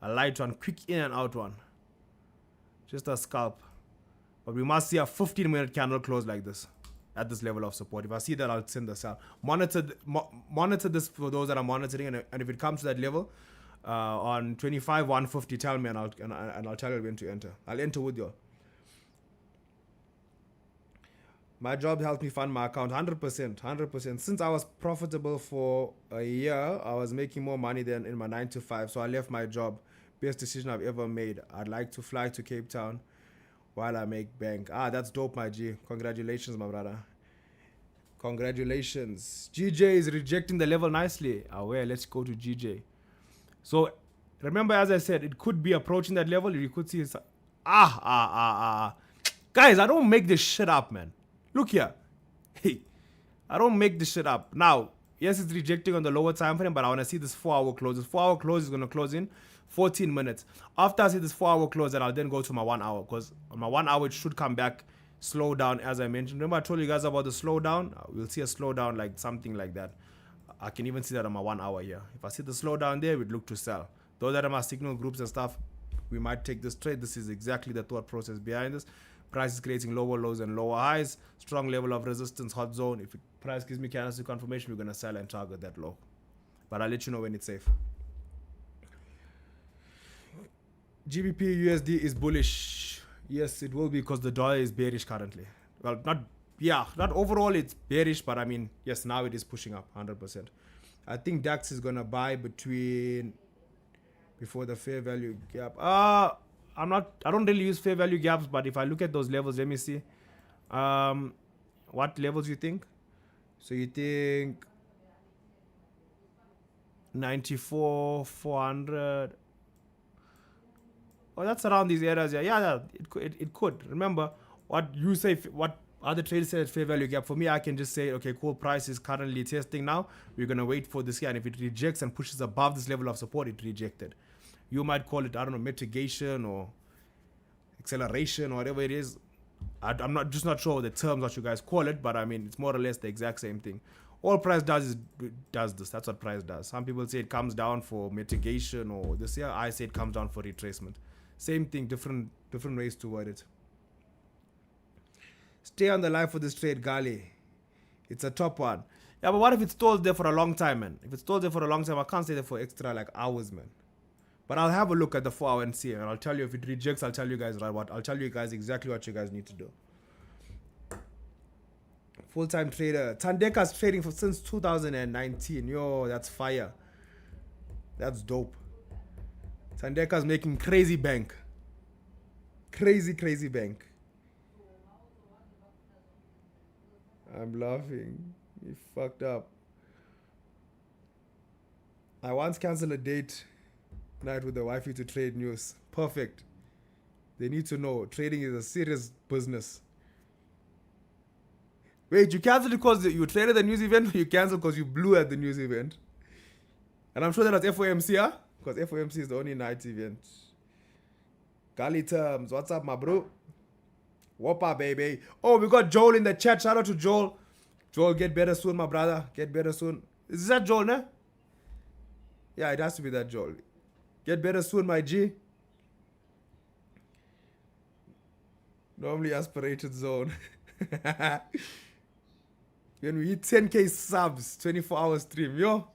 A light one, quick in and out one. Just a scalp. But we must see a 15-minute candle close like this at this level of support. If I see that, I'll send the sell. Monitor this for those that are monitoring, and if it comes to that level on 25 150, tell me and I'll tell you when to enter. I'll enter with you. My job helped me fund my account 100%. Since I was profitable for a year, I was making more money than in my 9 to 5. So I left my job. Best decision I've ever made. I'd like to fly to Cape Town while I make bank. That's dope, my G. Congratulations, my brother. Congratulations. GJ is rejecting the level nicely. Well, let's go to GJ. So remember, as I said, it could be approaching that level. You could see it's guys, I don't make this shit up, man. Look here. Hey, I don't make this shit up. Now, yes, it's rejecting on the lower time frame, but I want to see this 4-hour close. This 4-hour close is going to close in 14 minutes. After I see this 4-hour close, then I'll then go to my 1 hour, because on my 1 hour, it should come back, slow down, as I mentioned. Remember I told you guys about the slowdown? We'll see a slowdown like something like that. I can even see that on my 1 hour here. If I see the slowdown there, we'd look to sell. Those that are my signal groups and stuff, we might take this trade. This is exactly the thought process behind this. Price is creating lower lows and lower highs. Strong level of resistance, hot zone. If price gives me candlestick confirmation, we're going to sell and target that low. But I'll let you know when it's safe. GBP USD is bullish. Yes, it will be, because the dollar is bearish currently. Well, not overall it's bearish, but I mean, yes, now it is pushing up 100%. I think DAX is going to buy before the fair value gap. I don't really use fair value gaps, but if I look at those levels, let me see. What levels you think? So you think 94, 400. Oh, that's around these areas. Yeah, it could. Remember what you say, what other traders say at fair value gap. For me, I can just say, okay, cool, price is currently testing now. We're going to wait for this here. And if it rejects and pushes above this level of support, it rejected. You might call it, I don't know, mitigation or acceleration or whatever it is. I'm not sure the terms what you guys call it, but I mean, it's more or less the exact same thing. All price does this. That's what price does. Some people say it comes down for mitigation or this year. I say it comes down for retracement. Same thing, different ways to word it. Stay on the line for this trade, Gali. It's a top one. Yeah, but what if it stalls there for a long time, man? If it stalls there for a long time, I can't stay there for extra like hours, man. But I'll have a look at the 4 hour and see, and I'll tell you if it rejects. I'll tell you guys right what. I'll tell you guys exactly what you guys need to do. Full-time trader. Tandeka's trading since 2019. Yo, that's fire. That's dope. Tandeka's making crazy bank. Crazy bank. I'm laughing. You fucked up. I once canceled a date night with the wifey to trade news. Perfect. They need to know trading is a serious business. Wait, you canceled because you traded the news event, or you canceled because you blew at the news event? And I'm sure that was FOMC, huh? Because FOMC is the only night event. Gali terms, what's up, my bro? Whoppa, baby. Oh, we got Joel in the chat. Shout out to Joel. Joel, get better soon, my brother. Get better soon. Is that Joel, nah? Yeah, it has to be that Joel. Get better soon, my G. Normally aspirated zone. When we hit 10k subs, 24-hour stream, yo.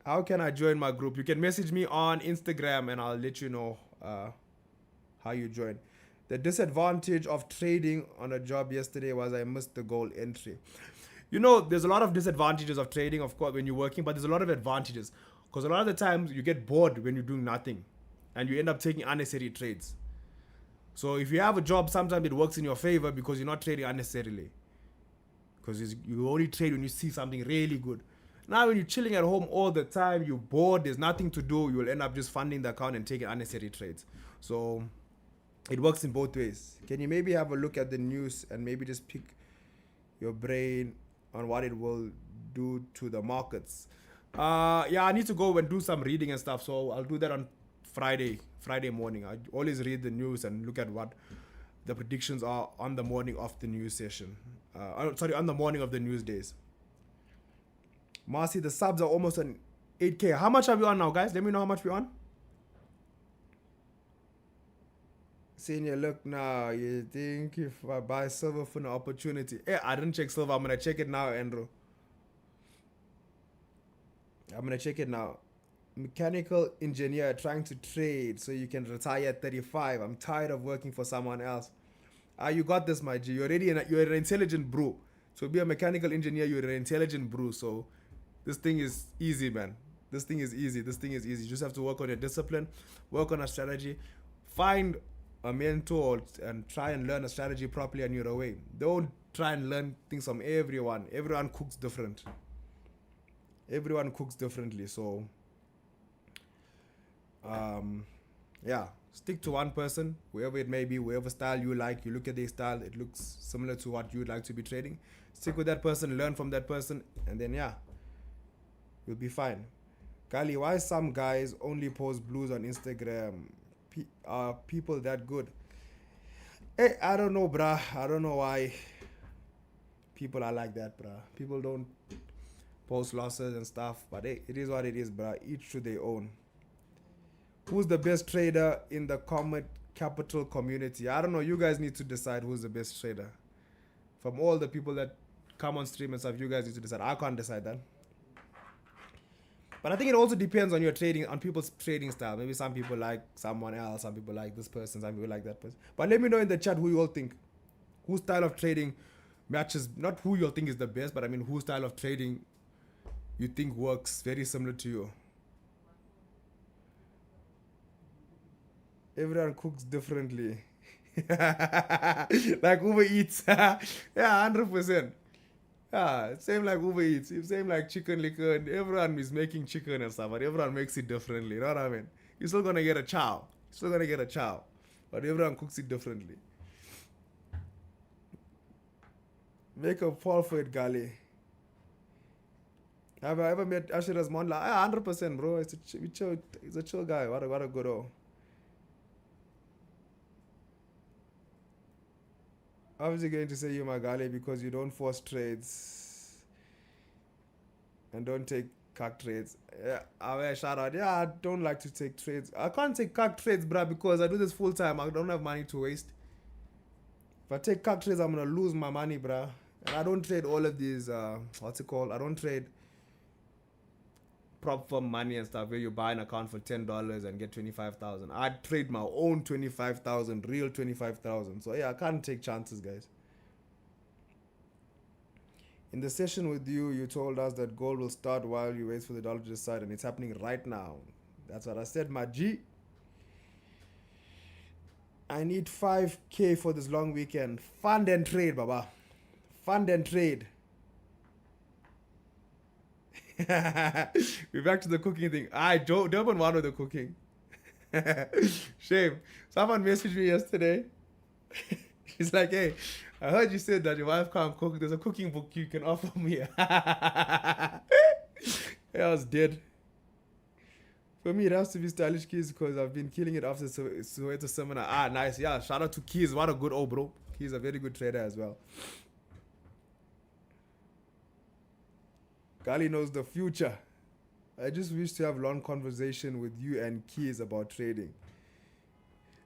How can I join my group? You can message me on Instagram and I'll let you know how you join. The disadvantage of trading on a job yesterday was I missed the goal entry. You know, there's a lot of disadvantages of trading, of course, when you're working, but there's a lot of advantages. Because a lot of the times you get bored when you're doing nothing and you end up taking unnecessary trades. So if you have a job, sometimes it works in your favor because you're not trading unnecessarily. Because you only trade when you see something really good. Now when you're chilling at home all the time, you're bored, there's nothing to do, you'll end up just funding the account and taking unnecessary trades. So it works in both ways. Can you maybe have a look at the news and maybe just pick your brain on what it will do to the markets? Yeah, I need to go and do some reading and stuff, so I'll do that on Friday morning. I always read the news and look at what the predictions are on the morning of the news session. On the morning of the news days. Marcy, the subs are almost on 8k. How much are we on now, guys? Let me know how much we're on. Senior, look now. You think if I buy silver for an opportunity? Hey, I didn't check silver. I'm going to check it now, Andrew. I'm going to check it now. Mechanical engineer trying to trade so you can retire at 35. I'm tired of working for someone else. You got this, my G. You're an intelligent bro. So be a mechanical engineer. You're an intelligent bro. So this thing is easy, man. This thing is easy. You just have to work on your discipline, work on a strategy, find a mentor and try and learn a strategy properly and you're away. Don't try and learn things from everyone. Everyone cooks different. Everyone cooks differently. So, yeah, stick to one person, whoever it may be, whatever style you like. You look at their style, it looks similar to what you'd like to be trading. Stick with that person, learn from that person, and then, yeah, you'll be fine. Kali, why some guys only post blues on Instagram? Are people that good? Hey, I don't know, bruh. I don't know why people are like that, bruh. People don't post losses and stuff, but hey, it is what it is, bruh. Each to their own. Who's the best trader in the Comit Capital community? I don't know. You guys need to decide who's the best trader. From all the people that come on stream and stuff, you guys need to decide. I can't decide that. But I think it also depends on your trading, on people's trading style. Maybe some people like someone else, some people like this person, some people like that person. But let me know in the chat who you all think, whose style of trading matches, not who you all think is the best, but I mean whose style of trading you think works very similar to you. Everyone cooks differently. Like Uber Eats. Yeah, 100%. Yeah, same like Uber Eats, same like chicken liquor, and everyone is making chicken and stuff, but everyone makes it differently, you know what I mean? You're still gonna get a chow, but everyone cooks it differently. Make a fall for it, Gali. Have I ever met Ashira's Monla? 100%, bro. It's a chill guy. What a good old. Obviously going to say you, Magali, because you don't force trades and don't take cuck trades. Yeah, shout out. Yeah, I don't like to take trades. I can't take cuck trades, bruh, because I do this full time. I don't have money to waste. If I take cuck trades, I'm gonna lose my money, bruh. And I don't trade all of these. What's it called? I don't trade prop firm money and stuff where you buy an account for $10 and get 25,000. I trade my own 25,000, real 25,000. So yeah, I can't take chances, guys. In the session with you, you told us that gold will start while you wait for the dollar to decide, and it's happening right now. That's what I said, my G. I need 5K for this long weekend. Fund and trade, baba. Fund and trade. We're back to the cooking thing. Durban one with the cooking. Shame. Someone messaged me yesterday. She's like, hey, I heard you said that your wife can't cook. There's a cooking book you can offer me. I was dead. For me, it has to be Stylish Keys because I've been killing it after Soweto seminar. Ah, nice. Yeah, shout out to Keys. What a good old bro. He's a very good trader as well. Gali knows the future. I just wish to have a long conversation with you and Keys about trading.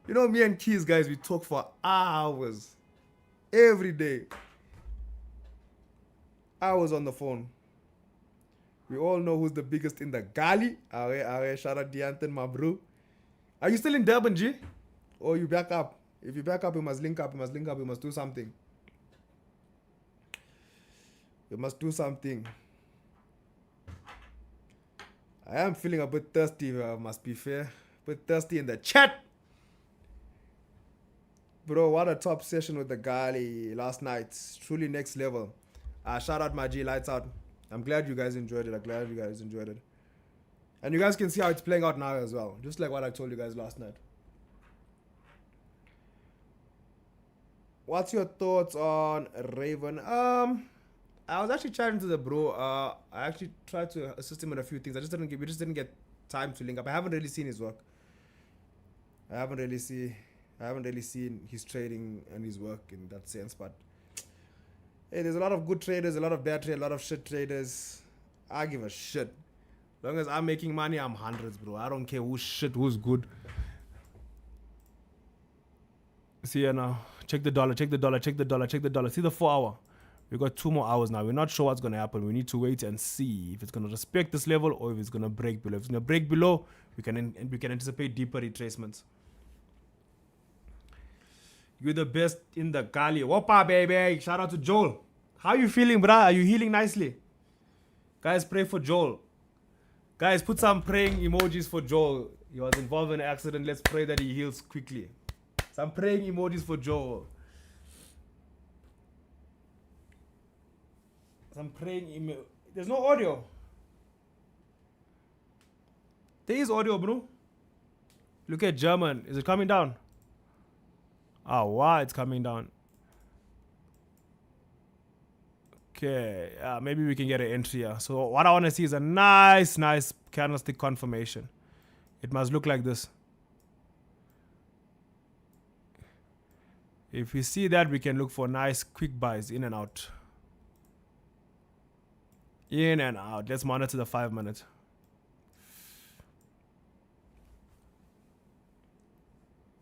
You know, me and Keys, guys, we talk for hours. Every day. Hours on the phone. We all know who's the biggest in the Gali. Awe, shout out Deanton, my bro. Are you still in Durban, G? Or you back up? If you back up, you must link up. You must link up. You must do something. You must do something. I am feeling a bit thirsty, must be fair. A bit thirsty in the chat. Bro, what a top session with the Gali last night. Truly next level. Shout out my G, lights out. I'm glad you guys enjoyed it. And you guys can see how it's playing out now as well. Just like what I told you guys last night. What's your thoughts on Raven? I was actually chatting to the bro. I actually tried to assist him with a few things. We just didn't get time to link up. I haven't really seen his work. I haven't really seen his trading and his work in that sense. But hey, there's a lot of good traders, a lot of bad traders, a lot of shit traders. I give a shit. As long as I'm making money, I'm hundreds, bro. I don't care who's shit, who's good. See here now. Check the dollar. See the 4 hour. We got 2 more hours now. We're not sure what's going to happen. We need to wait and see if it's going to respect this level or if it's going to break below. If it's going to break below, we can anticipate deeper retracements. You're the best in the Gali. Whoppa, baby. Shout out to Joel. How you feeling, brah? Are you healing nicely? Guys, pray for Joel. Guys, put some praying emojis for Joel. He was involved in an accident. Let's pray that he heals quickly. Some praying emojis for Joel. There's no audio. There is audio, bro. Look at German. Is it coming down? Oh, wow, it's coming down. Okay, maybe we can get an entry here. So what I want to see is a nice candlestick confirmation. It must look like this. If we see that, we can look for nice quick buys in and out. In and out. Let's monitor the 5 minute.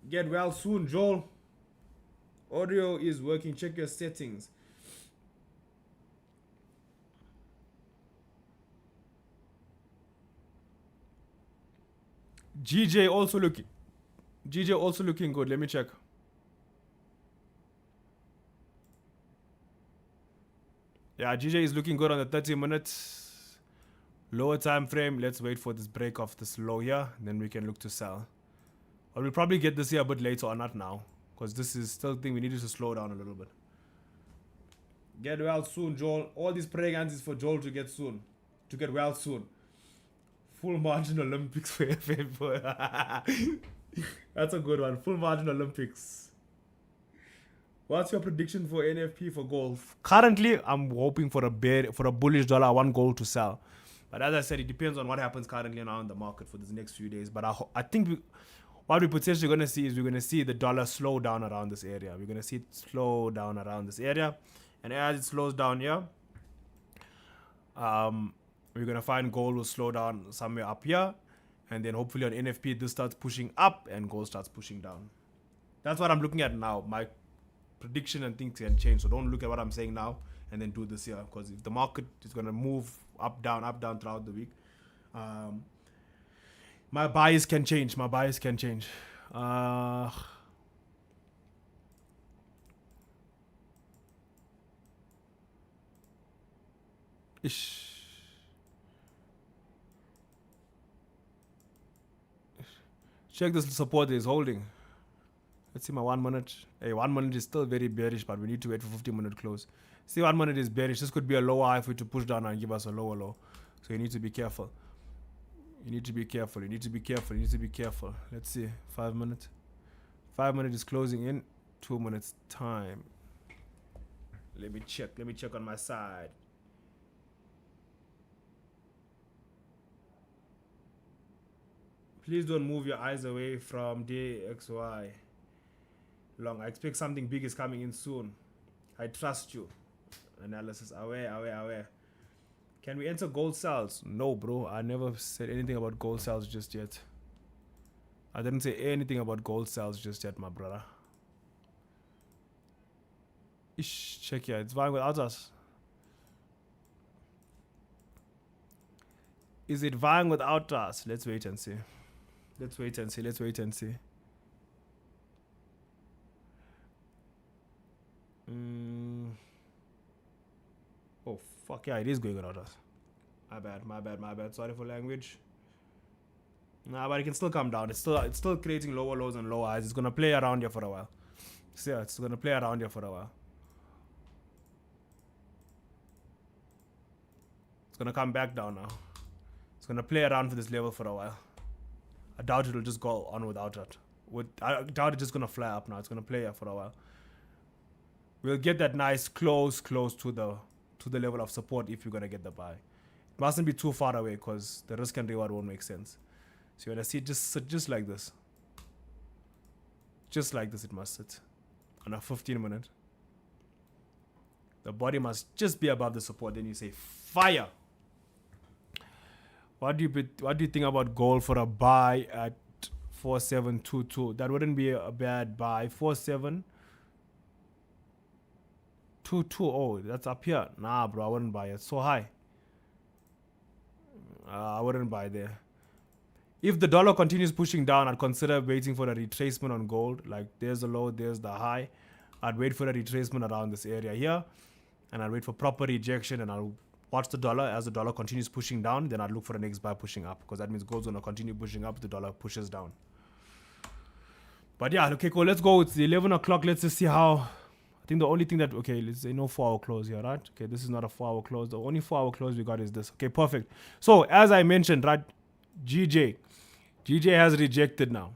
Get well soon, Joel. Audio is working. Check your settings. GJ also looking good. Let me check. Yeah, GJ is looking good on the 30 minutes. Lower time frame. Let's wait for this break of this low here. Then we can look to sell. Or we'll probably get this here a bit later or not now. Because this is still the thing we needed to slow down a little bit. Get well soon, Joel. All these praying hands is for Joel to get well soon. Full margin Olympics for FM. That's a good one. Full margin Olympics. What's your prediction for NFP for gold? Currently, I'm hoping for a bullish dollar. I want gold to sell. But as I said, it depends on what happens currently now in the market for the next few days. But I think what we're potentially going to see is we're going to see the dollar slow down around this area. We're going to see it slow down around this area. And as it slows down here, we're going to find gold will slow down somewhere up here. And then hopefully on NFP, this starts pushing up and gold starts pushing down. That's what I'm looking at now. prediction and things can change. So don't look at what I'm saying now and then do this here, because if the market is going to move up down throughout the week, my bias can change. Check this support is holding. Let's see my 1 minute. Hey, 1 minute is still very bearish, but we need to wait for 50-minute close. See, 1 minute is bearish. This could be a lower high for you to push down and give us a lower low. So you need to be careful. Let's see. 5 minutes. 5 minutes is closing in 2 minutes time. Let me check on my side. Please don't move your eyes away from DXY. Long. I expect something big is coming in soon. I trust you. Analysis. Aware. Can we enter gold sales? No, bro. I never said anything about gold sales just yet. I didn't say anything about gold sales just yet, my brother. Check here. It's vying without us. Is it vying without us? Let's wait and see. Oh, fuck yeah, it is going without us. My bad. Sorry for language. Nah, but it can still come down. It's still creating lower lows and lower highs. It's gonna play around here for a while. So yeah, it's gonna play around here for a while. It's gonna come back down now. It's gonna play around for this level for a while. I doubt it'll just go on without it. I doubt it's just gonna fly up now. It's gonna play here for a while. We'll get that nice close to the level of support if you're gonna get the buy. It mustn't be too far away because the risk and reward won't make sense. So you wanna see just like this. Just like this it must sit. On a 15-minute. The body must just be above the support. Then you say fire. What do you think about gold for a buy at 4722? That wouldn't be a bad buy. 4722. Oh, that's up here. Nah, bro, I wouldn't buy it. It's so high. I wouldn't buy there. If the dollar continues pushing down, I'd consider waiting for a retracement on gold. Like there's the low, there's the high. I'd wait for a retracement around this area here, and I'd wait for proper rejection, and I'll watch the dollar. As the dollar continues pushing down, then I'd look for the next buy pushing up, because that means gold's gonna continue pushing up, the dollar pushes down. But yeah, okay, cool. Let's go. It's 11 o'clock. Let's just see how. I think the only thing that, okay, let's say no 4-hour close here, right? Okay, this is not a 4-hour close. The only 4-hour close we got is this. Okay, perfect. So as I mentioned, right, GJ has rejected now.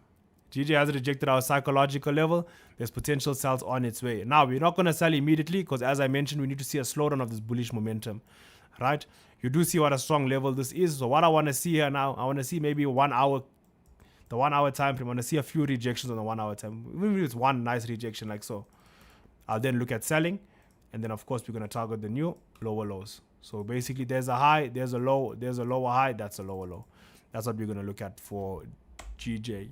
GJ has rejected our psychological level. There's potential sales on its way. Now, we're not going to sell immediately because, as I mentioned, we need to see a slowdown of this bullish momentum, right? You do see what a strong level this is. So what I want to see here now, I want to see maybe 1 hour, the 1 hour time frame. I want to see a few rejections on the 1 hour time. Maybe it's one nice rejection like so. I'll then look at selling. And then, of course, we're going to target the new lower lows. So basically, there's a high, there's a low, there's a lower high, that's a lower low. That's what we're going to look at for GJ.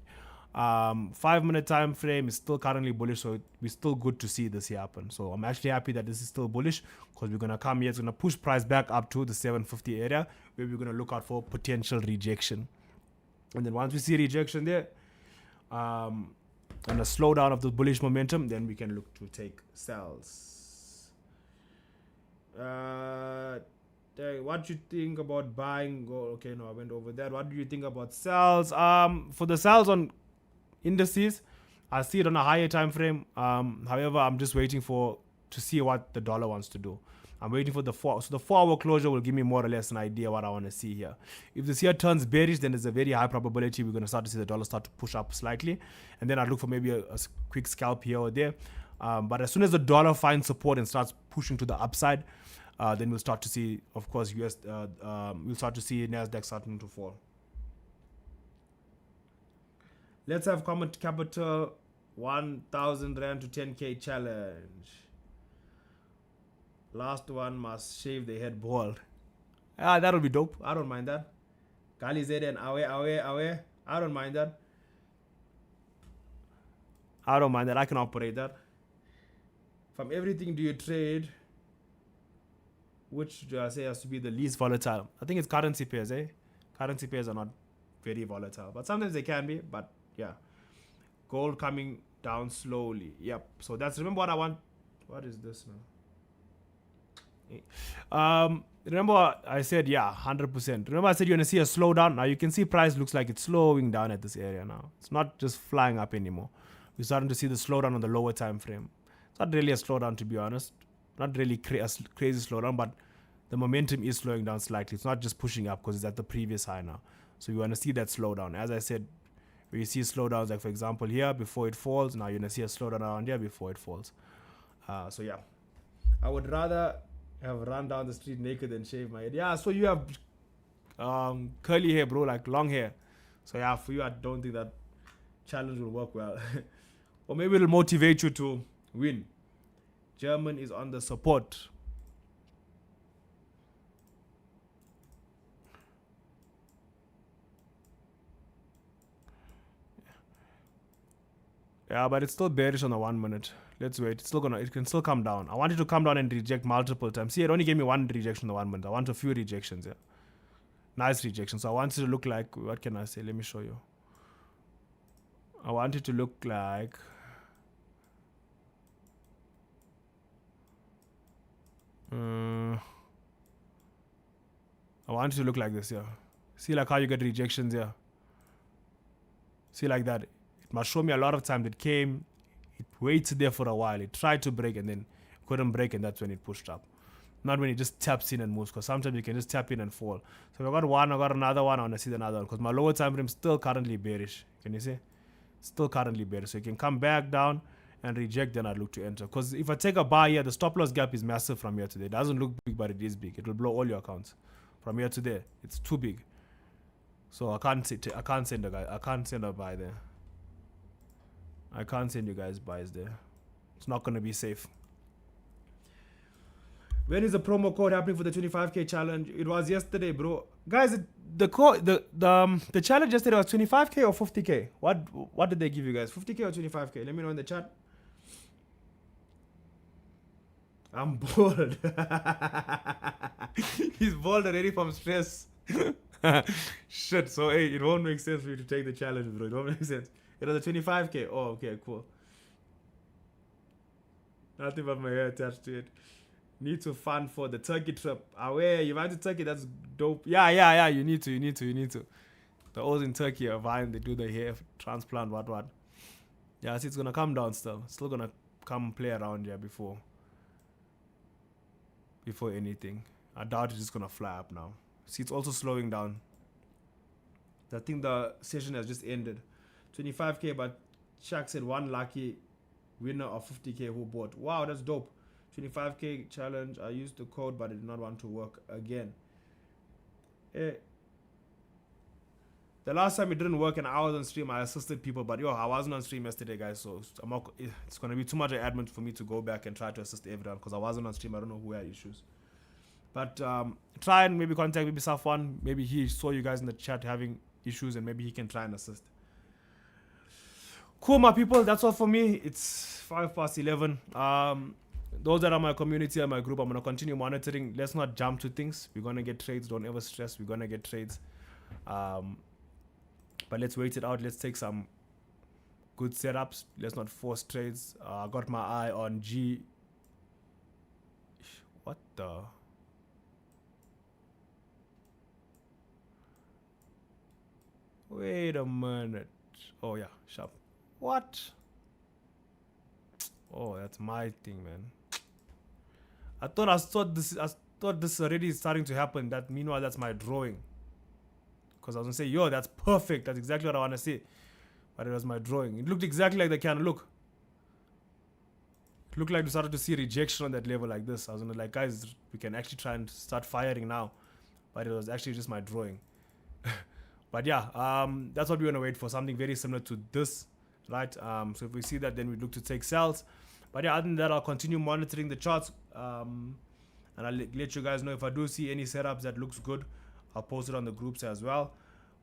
5 minute time frame is still currently bullish, so we're still good to see this here happen. So I'm actually happy that this is still bullish, because we're going to come here, it's going to push price back up to the 750 area, where we're going to look out for potential rejection. And then once we see rejection there, and a slowdown of the bullish momentum, then we can look to take sells. What do you think about buying gold? Okay, no, I went over that. What do you think about sells? For the sells on indices, I see it on a higher time frame. However, I'm just waiting to see what the dollar wants to do. I'm waiting for the 4. So the 4 hour closure will give me more or less an idea what I want to see here. If this here turns bearish, then there's a very high probability we're going to start to see the dollar start to push up slightly. And then I'd look for maybe a quick scalp here or there. But as soon as the dollar finds support and starts pushing to the upside, then we'll start to see, of course, we'll start to see Nasdaq starting to fall. Let's have Comit Capital 1,000 Rand to 10K challenge. Last one must shave their head bald. That'll be dope. I don't mind that. Kali Zed and away. I don't mind that. I can operate that. From everything do you trade, which do I say has to be the least volatile? I think it's currency pairs, eh? Currency pairs are not very volatile, but sometimes they can be. But yeah, gold coming down slowly. Yep. So that's, remember what I want. What is this now? Remember I said, yeah, 100%. Remember I said you're gonna see a slowdown. Now you can see price looks like it's slowing down at this area now. It's not just flying up anymore. We're starting to see the slowdown on the lower time frame. It's not really a slowdown, to be honest. Not really a crazy slowdown, but the momentum is slowing down slightly. It's not just pushing up because it's at the previous high now. So you want to see that slowdown. As I said, where you see slowdowns, like for example here, before it falls. Now you're going to see a slowdown around here before it falls. So yeah, I would rather have run down the street naked than shave my head. Yeah, so you have curly hair, bro, like long hair. So yeah, for you, I don't think that challenge will work well. Or maybe it'll motivate you to win. German is on the support. Yeah, but it's still bearish on the 1 minute. Let's wait. It can still come down. I want it to come down and reject multiple times. See, it only gave me one rejection in the 1 minute. I want a few rejections, yeah. Nice rejection. So I want it to look like, what can I say? Let me show you. I want it to look like, I want it to look like this, yeah. See like how you get rejections here. See like that. It must show me a lot of times it came, it waited there for a while, it tried to break and then couldn't break, and that's when it pushed up. Not when it just taps in and moves, because sometimes you can just tap in and fall. So I got one, I got another one, I want to see another one, because my lower time frame is still currently bearish. Can you see? Still currently bearish. So you can come back down and reject, then I'd look to enter. Because if I take a buy here, the stop loss gap is massive from here to there. It doesn't look big, but it is big. It will blow all your accounts. From here to there, it's too big. So I can't send a guy. I can't send a buy there. I can't send you guys buys there. It's not going to be safe. When is the promo code happening for the 25k challenge? It was yesterday, bro. Guys, the challenge yesterday was 25k or 50k? What did they give you guys? 50k or 25k? Let me know in the chat. I'm bored. He's bored already from stress. Shit. So hey, it won't make sense for you to take the challenge, bro. It won't make sense. It was a 25k. Oh, okay, cool. Nothing but my hair attached to it. Need to fund for the Turkey trip. Away, you went to Turkey, that's dope. Yeah, you need to. The old in Turkey are fine, they do the hair transplant, what. Yeah, see, it's gonna come down still. Still gonna come play around here before anything. I doubt it's just gonna fly up now. See, it's also slowing down. I think the session has just ended. 25k, but Shaq said one lucky winner of 50k who bought. Wow, that's dope. 25k challenge. I used the code, but it did not want to work again. The last time it didn't work and I was on stream, I assisted people, but I wasn't on stream yesterday, guys, so it's going to be too much admin for me to go back and try to assist everyone, because I wasn't on stream. I don't know who had issues. But try and maybe contact maybe Safwan. Maybe he saw you guys in the chat having issues and maybe he can try and assist. Cool, my people. That's all for me. It's 11:05. Those that are my community and my group, I'm going to continue monitoring. Let's not jump to things. We're going to get trades. Don't ever stress. We're going to get trades. But let's wait it out. Let's take some good setups. Let's not force trades. I got my eye on G. What the? Wait a minute. Oh, yeah. Sharp. What? Oh, that's my thing, man. I thought this already starting to happen. That meanwhile, that's my drawing. Because I was gonna say, yo, that's perfect. That's exactly what I want to see. But it was my drawing. It looked exactly like the candle. Look. It looked like we started to see rejection on that level like this. I was gonna like, guys, we can actually try and start firing now. But it was actually just my drawing. But yeah, that's what we want to wait for. Something very similar to this, right? So if we see that, then we look to take sells. But yeah, other than that, I'll continue monitoring the charts. And I'll let you guys know if I do see any setups that looks good. I'll post it on the groups as well.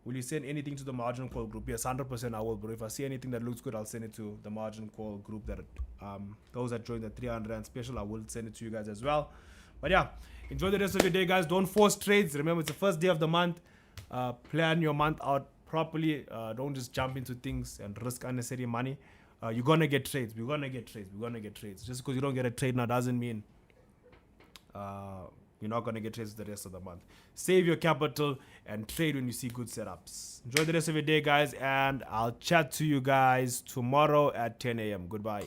will you send anything to the margin call group? Yes, 100% I will, bro. If I see anything that looks good, I'll send it to the margin call group. That those that join the 300 Rand special, I will send it to you guys as well. But yeah, enjoy the rest of your day, guys. Don't force trades. Remember, it's the first day of the month. Plan your month out properly. Don't just jump into things and risk unnecessary money. You're gonna get trades. We're gonna get trades. Just because you don't get a trade now doesn't mean you're not gonna get trades the rest of the month. Save your capital and trade when you see good setups. Enjoy the rest of your day, guys, and I'll chat to you guys tomorrow at 10 a.m. Goodbye.